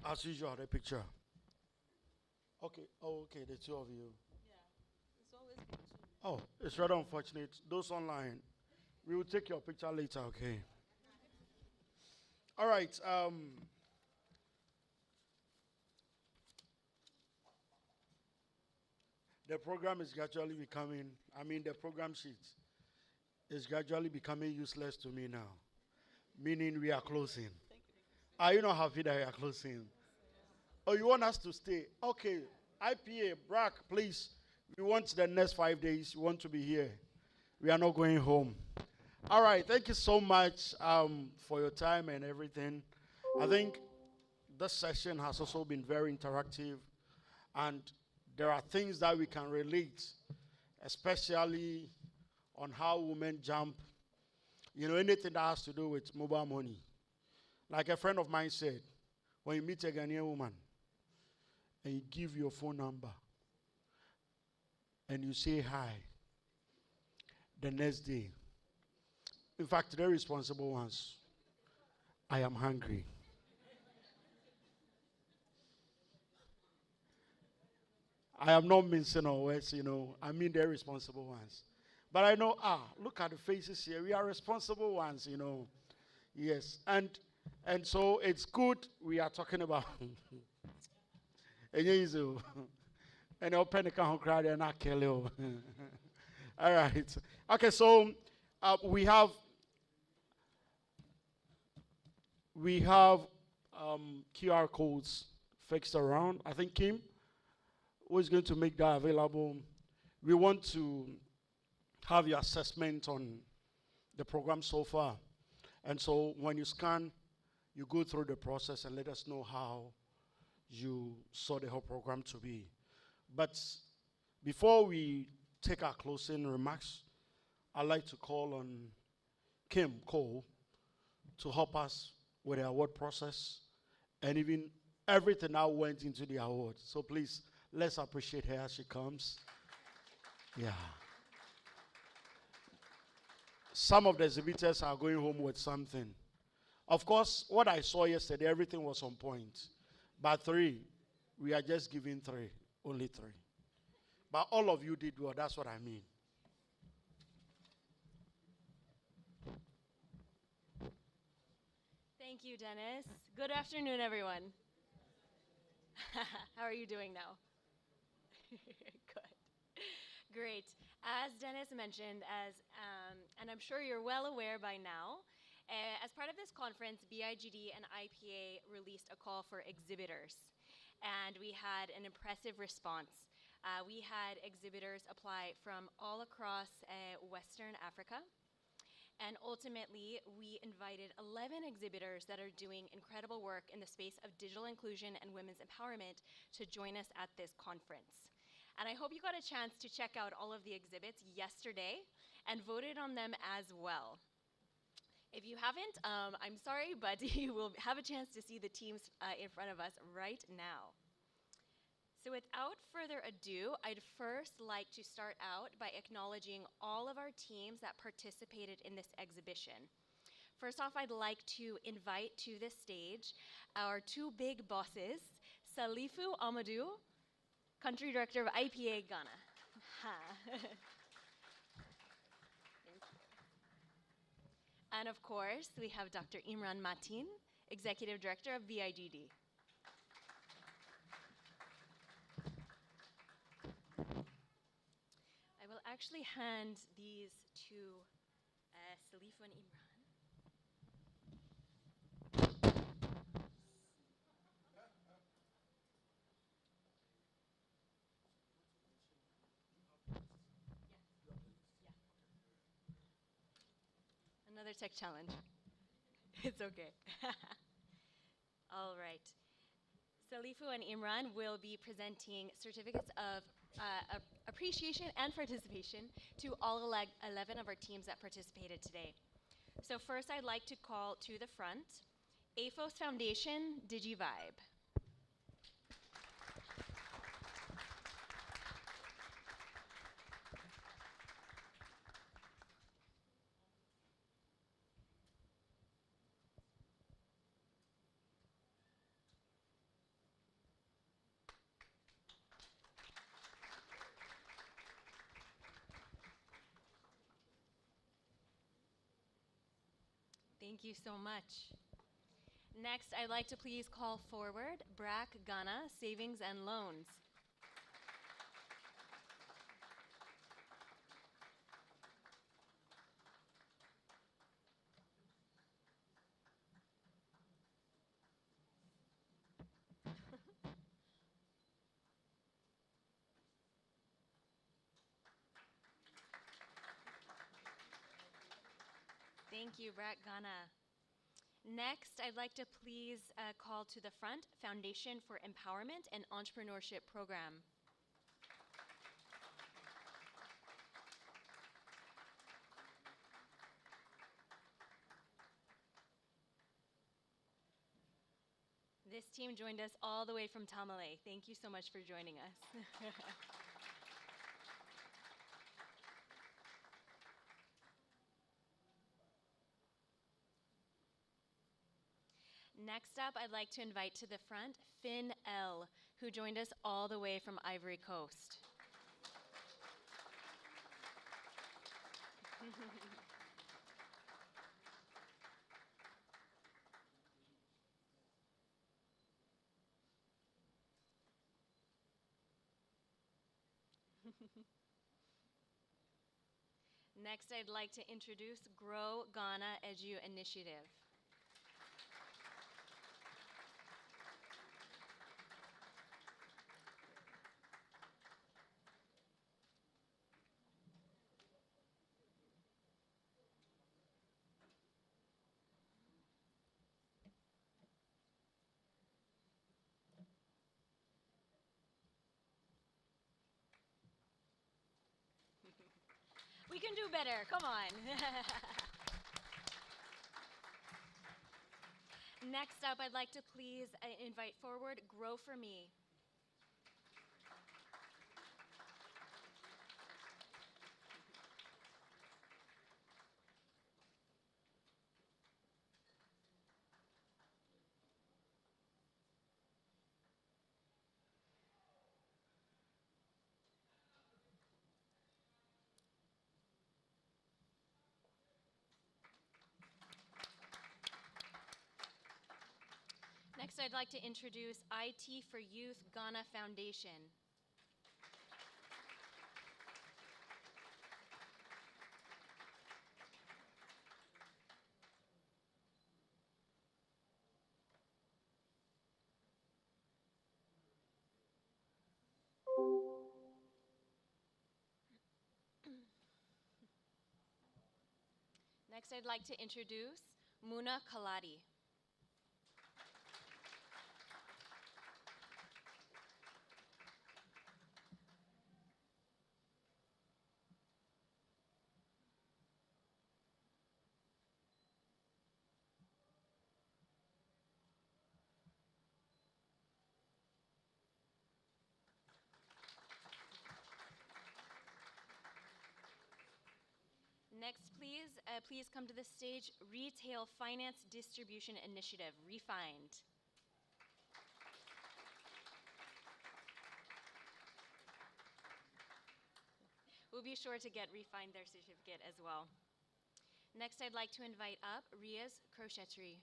As usual, the picture. Okay. Oh, okay. The two of you. Yeah. It's always been two. Oh, it's rather unfortunate. Those online, We will take your picture later, okay? All right. The program is gradually becoming, the program sheet is gradually becoming useless to me now, meaning we are closing. Are you not happy that we are closing? Oh, you want us to stay? Okay. IPA, BRAC, please. We want the next 5 days. We want to be here. We are not going home. All right. Thank you so much for your time and everything. I think this session has also been very interactive, and there are things that we can relate, especially on how women jump. Anything that has to do with mobile money. Like a friend of mine said, when you meet a Ghanaian woman and you give your phone number and you say hi, the next day, in fact, the responsible ones, I am hungry. I am not mincing on words, they're responsible ones. But I know, look at the faces here. We are responsible ones, Yes. And so it's good we are talking about. And I'll panic on crowd and not kill you. All right. Okay, so we have QR codes fixed around. I think Kim was going to make that available. We want to have your assessment on the program so far. And so when you scan, you go through the process and let us know how you saw the whole program to be. But before we take our closing remarks, I'd like to call on Kim Cole to help us with the award process and even everything that went into the award. So please, let's appreciate her as she comes. Yeah. Some of the exhibitors are going home with something. Of course, what I saw yesterday, everything was on point. But 3, we are just giving 3, only 3. But all of you did well, that's what I mean. Thank you, Dennis. Good afternoon, everyone. How are you doing now? Good. Great. As Dennis mentioned, and I'm sure you're well aware by now, as part of this conference, BIGD and IPA released a call for exhibitors, and we had an impressive response. We had exhibitors apply from all across Western Africa, and ultimately, we invited 11 exhibitors that are doing incredible work in the space of digital inclusion and women's empowerment to join us at this conference. And I hope you got a chance to check out all of the exhibits yesterday and voted on them as well. If you haven't, I'm sorry, but you will have a chance to see the teams in front of us right now. So without further ado, I'd first like to start out by acknowledging all of our teams that participated in this exhibition. First off, I'd like to invite to the stage our 2 big bosses, Salifu Amadou, Country Director of IPA Ghana. Thank you. And of course, we have Dr. Imran Mateen, Executive Director of BIGD. I will actually hand these to Salifu and Imran. Another tech challenge. It's okay. All right. Salifu and Imran will be presenting certificates of appreciation and participation to all 11 of our teams that participated today. So first, I'd like to call to the front AFOS Foundation DigiVibe. Thank you so much. Next, I'd like to please call forward BRAC Ghana Savings and Loans. Thank you, BRAC Ghana. Next, I'd like to please call to the front Foundation for Empowerment and Entrepreneurship Program. This team joined us all the way from Tamale. Thank you so much for joining us. Next up, I'd like to invite to the front Finn L., who joined us all the way from Ivory Coast. Next, I'd like to introduce Grow Ghana Edu Initiative. We can do better, come on. Next up, I'd like to please invite forward Grow For Me. Next, I'd like to introduce IT for Youth Ghana Foundation. Next, I'd like to introduce Muna Kaladi. Next, please come to the stage, Retail Finance Distribution Initiative, Refined. We'll be sure to get Refined their certificate as well. Next, I'd like to invite up Ria's Crochetry.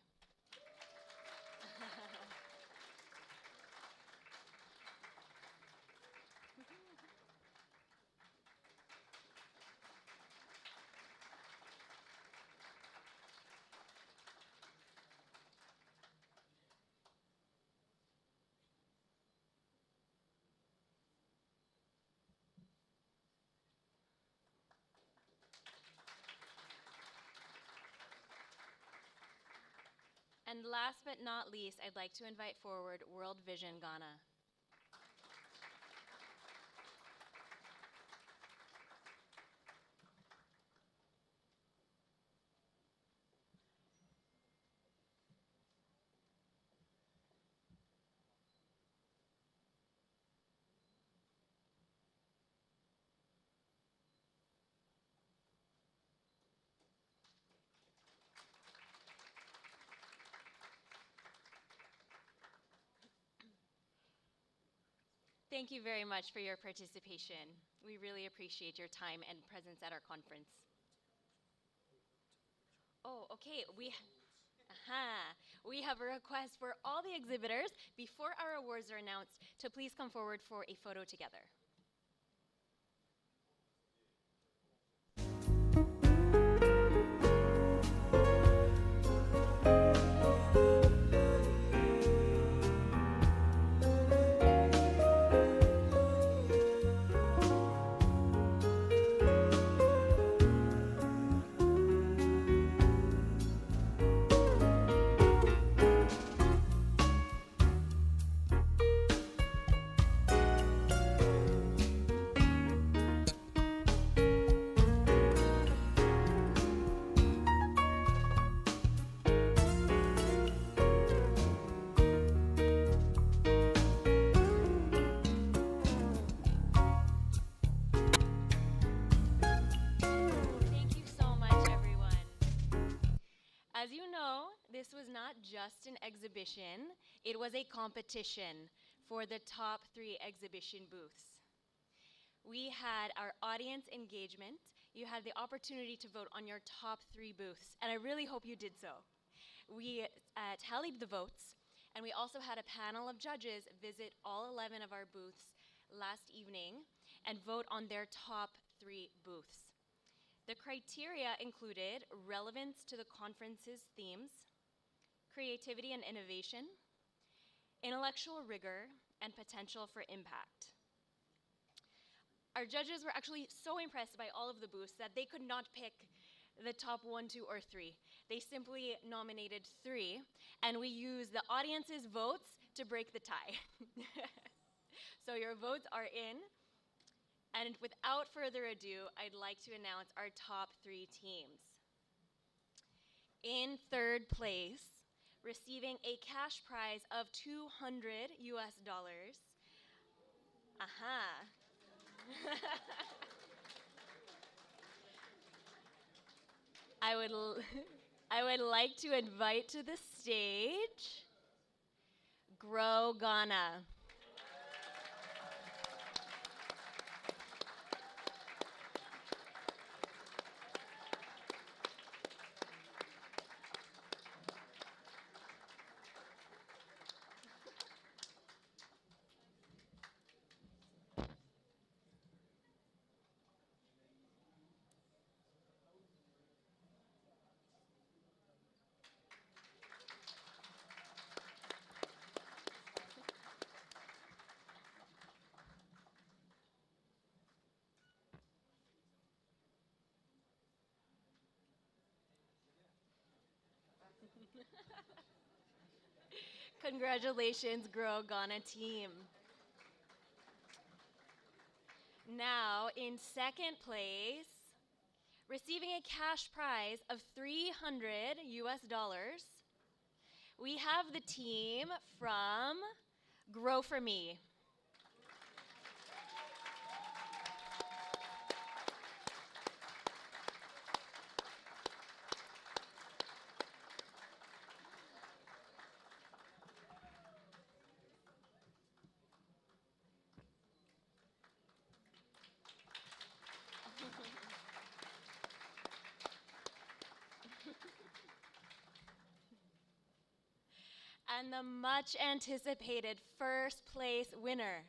And last but not least, I'd like to invite forward World Vision Ghana. Thank you very much for your participation. We really appreciate your time and presence at our conference. Oh, okay. Aha. We have a request for all the exhibitors, before our awards are announced, to please come forward for a photo together. Thank you so much, everyone. As you know, this was not just an exhibition, it was a competition for the top 3 exhibition booths. We had our audience engagement. You had the opportunity to vote on your top 3 booths, and I really hope you did so. We tallied the votes, and we also had a panel of judges visit all 11 of our booths last evening and vote on their top 3 booths. The criteria included relevance to the conference's themes, creativity and innovation, intellectual rigor, and potential for impact. Our judges were actually so impressed by all of the booths that they could not pick the top 1, 2, or 3. They simply nominated 3, and we used the audience's votes to break the tie. So your votes are in. And without further ado, I'd like to announce our top 3 teams. In 3rd place, receiving a cash prize of $200 US. Aha. I would like to invite to the stage Grow Ghana. Congratulations, Grow Ghana team. Now, in 2nd place, receiving a cash prize of $300 US, we have the team from Grow For Me. And the much anticipated 1st place winner.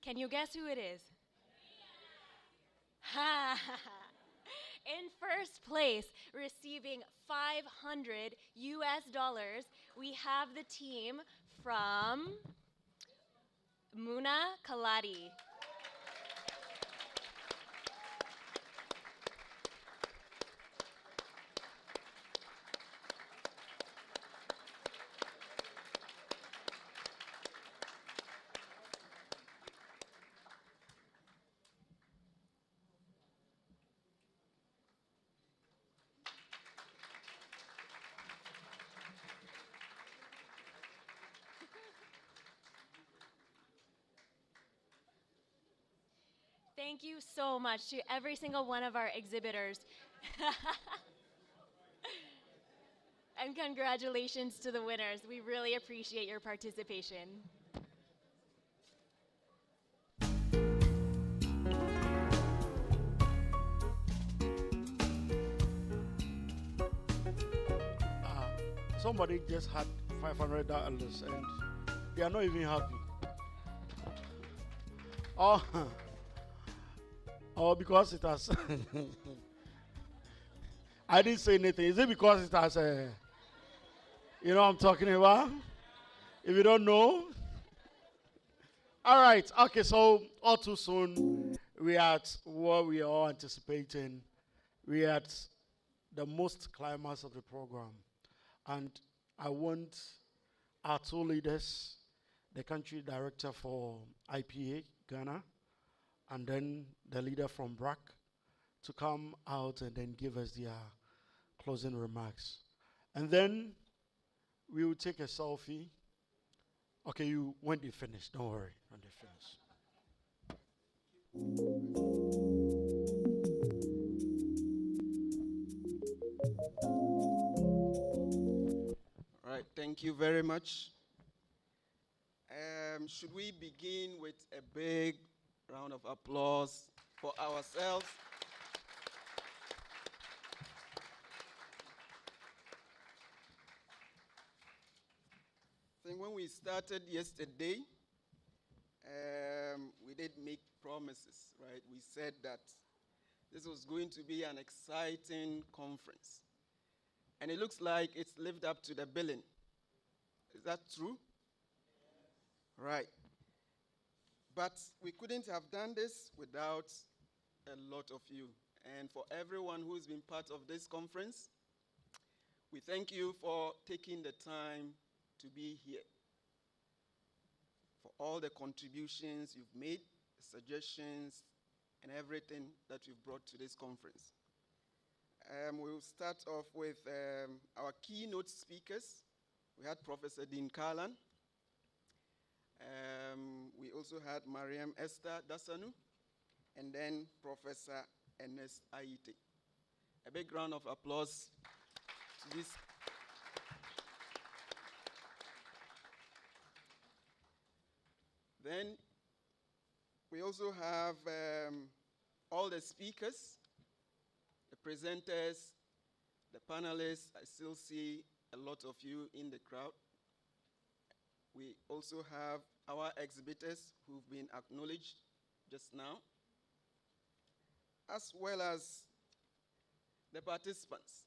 Can you guess who it is? Ha! In 1st place, receiving $500 US, we have the team from Muna Kaladi. Thank you so much to every single one of our exhibitors. And congratulations to the winners. We really appreciate your participation. somebody just had $500 and they are not even happy. Oh, oh, because it has. I didn't say anything. Is it because it has a. You know what I'm talking about? If you don't know. All right. Okay, so all too soon, we are at what we are all anticipating. We are at the most climax of the program. And I want our two leaders, the country director for IPA, Ghana, and then the leader from BRAC, to come out and then give us their closing remarks. And then we will take a selfie. Okay, you when they finish, don't worry, when they finish. All right, thank you very much. Should we begin with a big round of applause for ourselves? I think when we started yesterday, we did make promises, right? We said that this was going to be an exciting conference. And it looks like it's lived up to the billing. Is that true? Right. But we couldn't have done this without a lot of you. And for everyone who's been part of this conference, we thank you for taking the time to be here. For all the contributions you've made, suggestions, and everything that you've brought to this conference. We'll start off with our keynote speakers. We had Professor Dean Karlan. We also had Mariam Esther Dasanu, and then Professor Ernest Aite. A big round of applause to this. Then we also have all the speakers, the presenters, the panelists. I still see a lot of you in the crowd. We also have our exhibitors who've been acknowledged just now, as well as the participants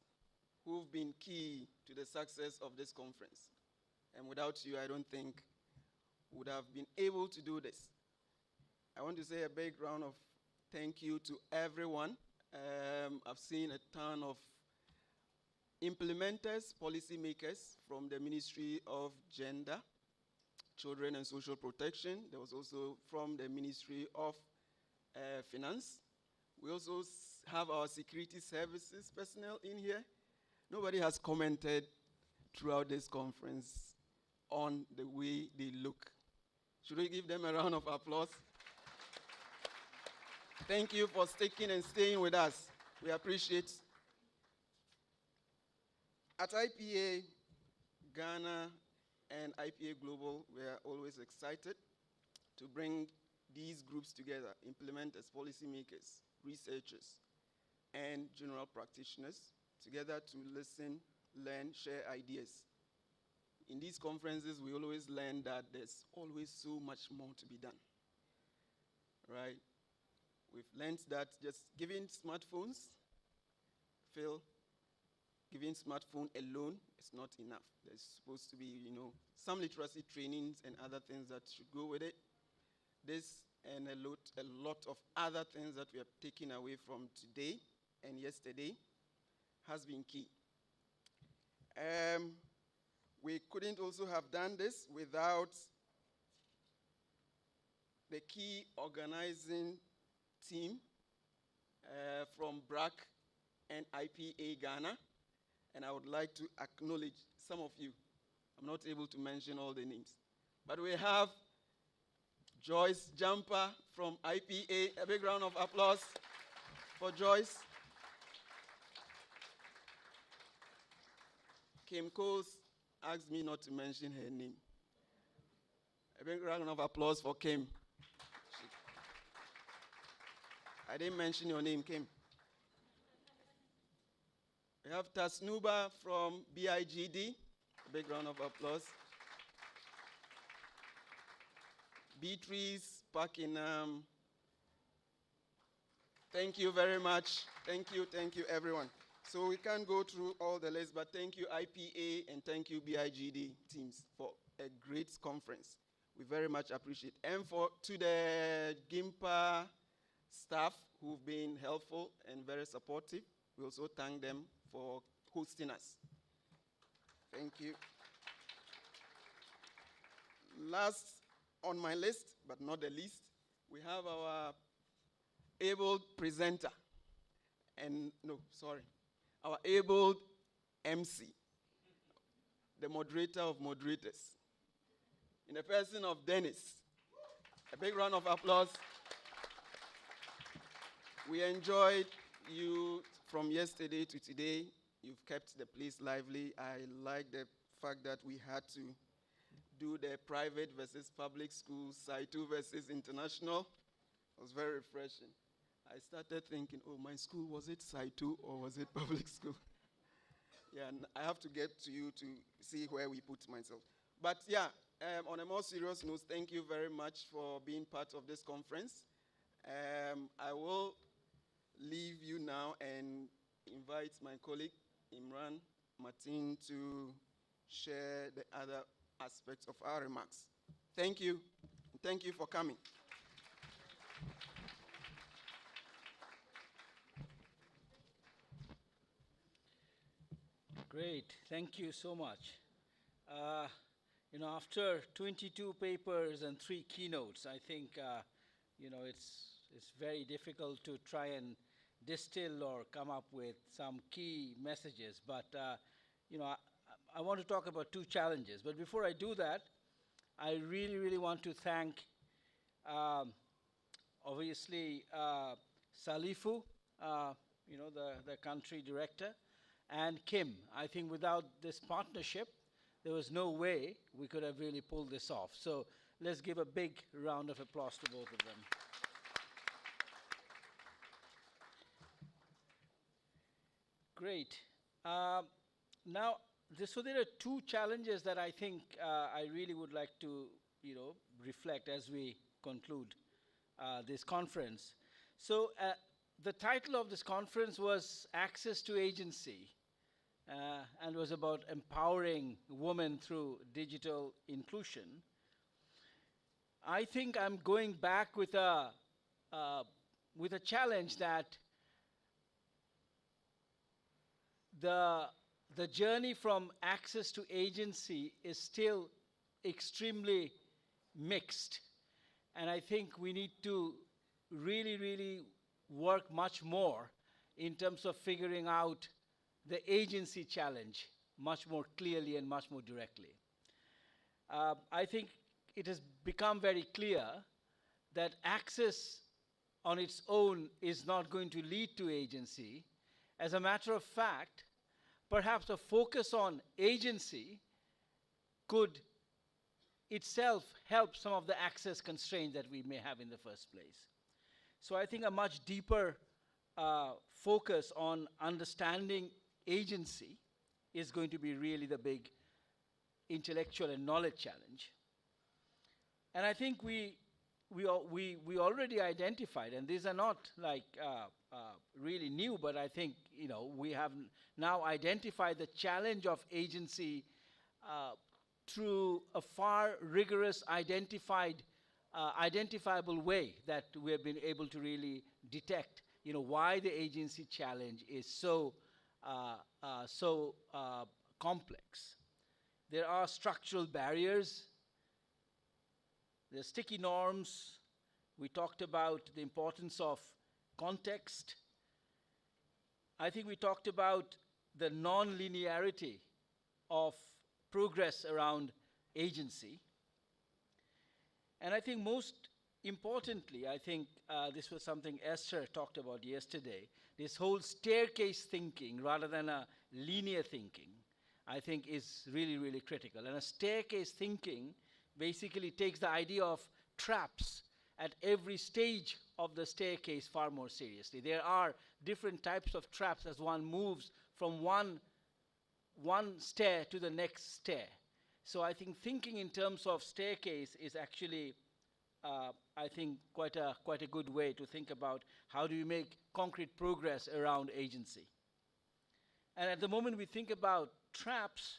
who've been key to the success of this conference. And without you, I don't think we would have been able to do this. I want to say a big round of thank you to everyone. I've seen a ton of implementers, policymakers from the Ministry of Gender, Children and Social Protection. There was also from the Ministry of Finance. We also have our security services personnel in here. Nobody has commented throughout this conference on the way they look. Should we give them a round of applause? Thank you for sticking and staying with us. We appreciate. At IPA Ghana and IPA Global, we are always excited to bring these groups together, implementers, policymakers, researchers, and general practitioners together to listen, learn, share ideas. In these conferences, we always learn that there's always so much more to be done, right? We've learned that just giving smartphones, Phil, giving smartphone alone is not enough. There's supposed to be, some literacy trainings and other things that should go with it. This and a lot of other things that we are taking away from today and yesterday has been key. We couldn't also have done this without the key organizing team from BRAC and IPA Ghana, and I would like to acknowledge some of you. I'm not able to mention all the names, but we have Joyce Jumper from IPA. A big round of applause for Joyce. Kim Coles asked me not to mention her name. A big round of applause for Kim. I didn't mention your name, Kim. We have Tasnuba from BIGD. Big round of applause. Beatrice, Pakinam. Thank you very much. Thank you, everyone. So we can't go through all the list, but thank you, IPA, and thank you, BIGD teams, for a great conference. We very much appreciate it. And to the GIMPA staff who've been helpful and very supportive, we also thank them for hosting us. Thank you. Last on my list, but not the least, we have our able presenter, our able MC, the moderator of moderators, in the person of Dennis. A big round of applause. We enjoyed you from yesterday to today. You've kept the place lively. I like the fact that we had to do the private versus public schools, Saitu versus international. It was very refreshing. I started thinking, oh, my school, was it Saitu or was it public school? Yeah, and I have to get to you to see where we put myself. But yeah, on a more serious note, thank you very much for being part of this conference. I will leave you now and invite my colleague, Imran Martin, to share the other aspects of our remarks. Thank you. Thank you for coming. Great, thank you so much. After 22 papers and 3 keynotes, I think, it's very difficult to try and distill or come up with some key messages. But, I want to talk about 2 challenges. But before I do that, I really, really want to thank, obviously, Salifu, the country director, and Kim. I think without this partnership, there was no way we could have really pulled this off. So let's give a big round of applause to both of them. Great. Now, so there are 2 challenges that I think I really would like to, reflect as we conclude this conference. So the title of this conference was Access to Agency, and was about empowering women through digital inclusion. I think I'm going back with a challenge that the journey from access to agency is still extremely mixed. And I think we need to really, really work much more in terms of figuring out the agency challenge much more clearly and much more directly. I think it has become very clear that access on its own is not going to lead to agency. As a matter of fact, perhaps a focus on agency could itself help some of the access constraints that we may have in the first place. So I think a much deeper focus on understanding agency is going to be really the big intellectual and knowledge challenge. And I think we already identified, and these are not like really new, but I think we have now identified the challenge of agency through a far rigorous identifiable way that we have been able to really detect why the agency challenge is so complex. There are structural barriers. There's sticky norms. We talked about the importance of context. I think we talked about the non-linearity of progress around agency. And I think most importantly, I think this was something Esther talked about yesterday, this whole staircase thinking rather than a linear thinking, I think is really, really critical. And a staircase thinking basically takes the idea of traps at every stage of the staircase far more seriously. There are different types of traps as one moves from one one stair to the next stair. So I think thinking in terms of staircase is actually, I think, quite a good way to think about how do you make concrete progress around agency. And at the moment we think about traps,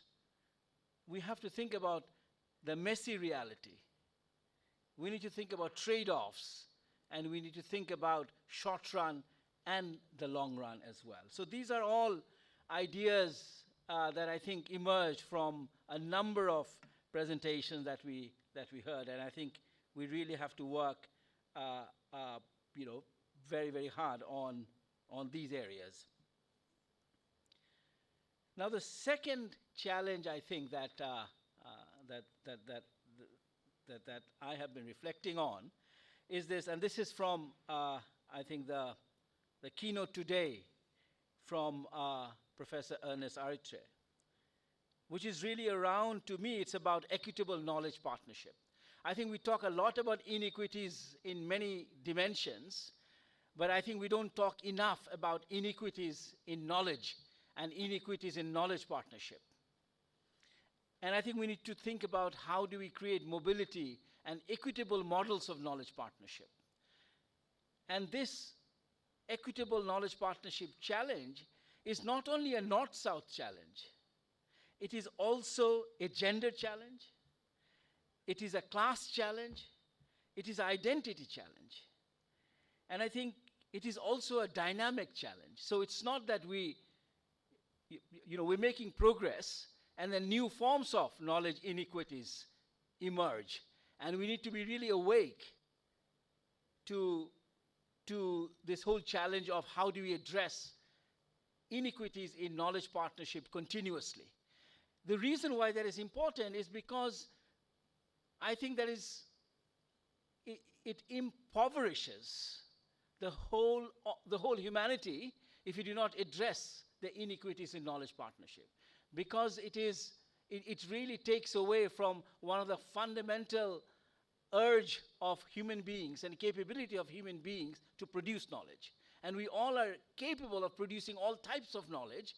we have to think about the messy reality. We need to think about trade-offs, and we need to think about short run and the long run as well. So these are all ideas that I think emerged from a number of presentations that we heard, and I think we really have to work, very, very hard on these areas. Now, the second challenge I think that I have been reflecting on is this, and this is from I think the keynote today from Professor Ernest Aritre, which is really around, to me, it's about equitable knowledge partnership. I think we talk a lot about inequities in many dimensions, but I think we don't talk enough about inequities in knowledge and inequities in knowledge partnership. And I think we need to think about how do we create mobility and equitable models of knowledge partnership. And this equitable knowledge partnership challenge is not only a North-South challenge, it is also a gender challenge, it is a class challenge, it is an identity challenge. And I think it is also a dynamic challenge. So it's not that we're making progress and then new forms of knowledge inequities emerge. And we need to be really awake to this whole challenge of how do we address inequities in knowledge partnership continuously. The reason why that is important is because I think that it impoverishes the whole humanity if you do not address the inequities in knowledge partnership. Because it really takes away from one of the fundamental urge of human beings and capability of human beings to produce knowledge. And we all are capable of producing all types of knowledge.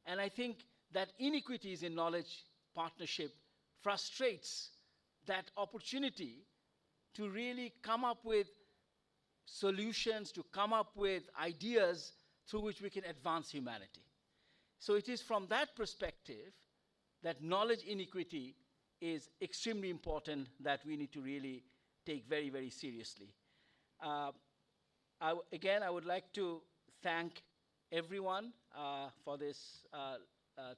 And I think that inequities in knowledge partnership frustrates that opportunity to really come up with solutions, to come up with ideas through which we can advance humanity. So it is from that perspective that knowledge inequity is extremely important, that we need to really take very, very seriously. Again, I would like to thank everyone for this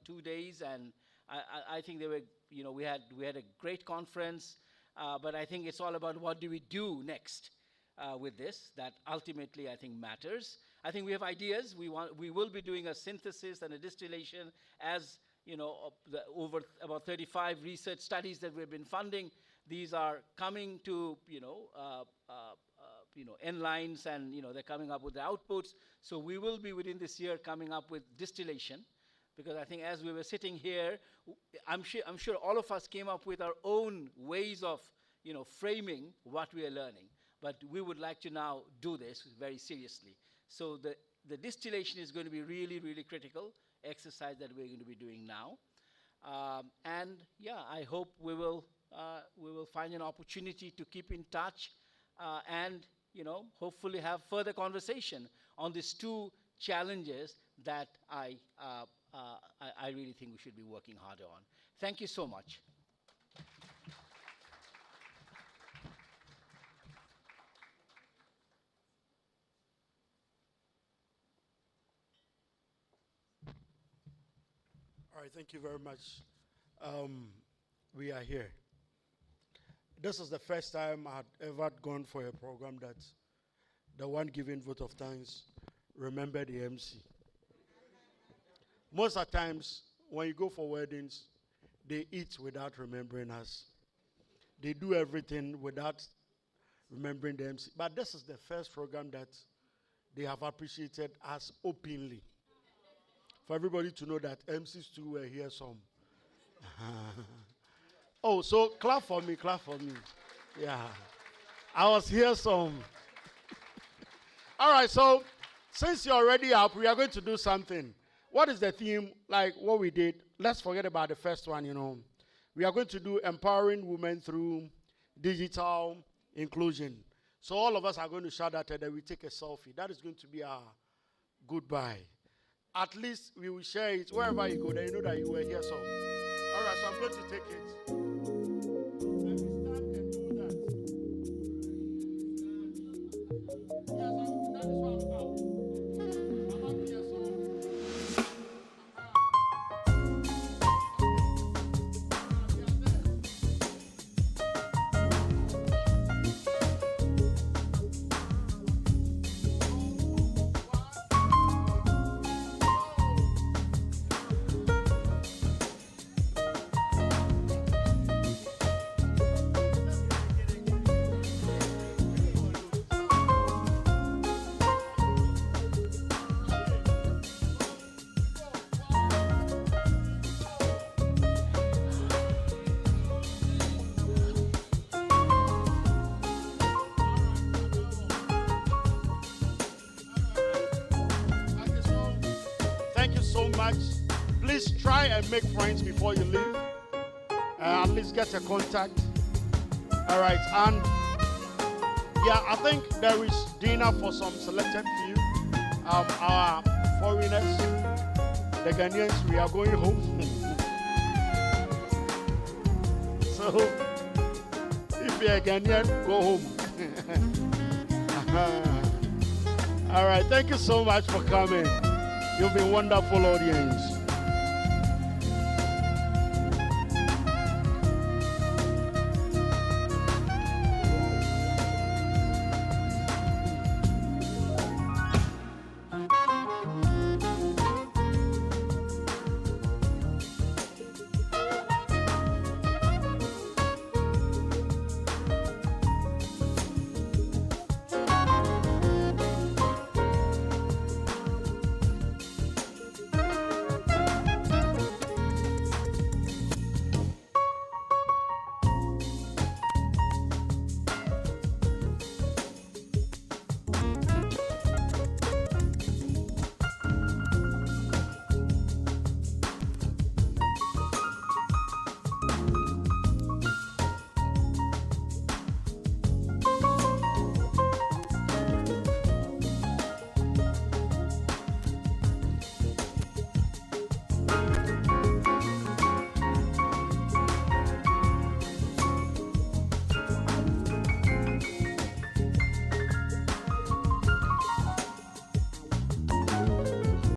2 days, and I think they were, we had a great conference, but I think it's all about what do we do next with this, that ultimately I think matters. I think we have ideas. We will be doing a synthesis and a distillation, as over about 35 research studies that we've been funding. These are coming to end lines, and they're coming up with the outputs. So we will be within this year coming up with distillation, because I think as we were sitting here, I'm sure all of us came up with our own ways of framing what we are learning. But we would like to now do this very seriously. So the distillation is going to be really, really critical exercise that we're going to be doing now. And yeah, I hope we will find an opportunity to keep in touch and hopefully have further conversation on these two challenges that I really think we should be working harder on. Thank you so much. All right, thank you very much. We are here. This is the first time I had ever gone for a program that the one giving vote of thanks remembered the MC. Most of the times, when you go for weddings, they eat without remembering us. They do everything without remembering the MC. But this is the first program that they have appreciated us openly. For everybody to know that MCs too were here some. Oh, so clap for me, clap for me. Yeah. I was here some. All right, so since you're already up, we are going to do something. what is the theme? Like what we did, let's forget about the first one, you know. We are going to do empowering women through digital inclusion. So all of us are going to shout that and then we take a selfie. That is going to be our goodbye. At least we will share it wherever you go, then you know that you were here. So, all right, so I'm going to take it. Thank you so much. Please try and make friends before you leave. At least get a contact. All right, and yeah, I think there is dinner for some selected few. Our foreigners, the Ghanaians, we are going home. So if you're a Ghanaian, go home. All right, thank you so much for coming. You've been a wonderful audience.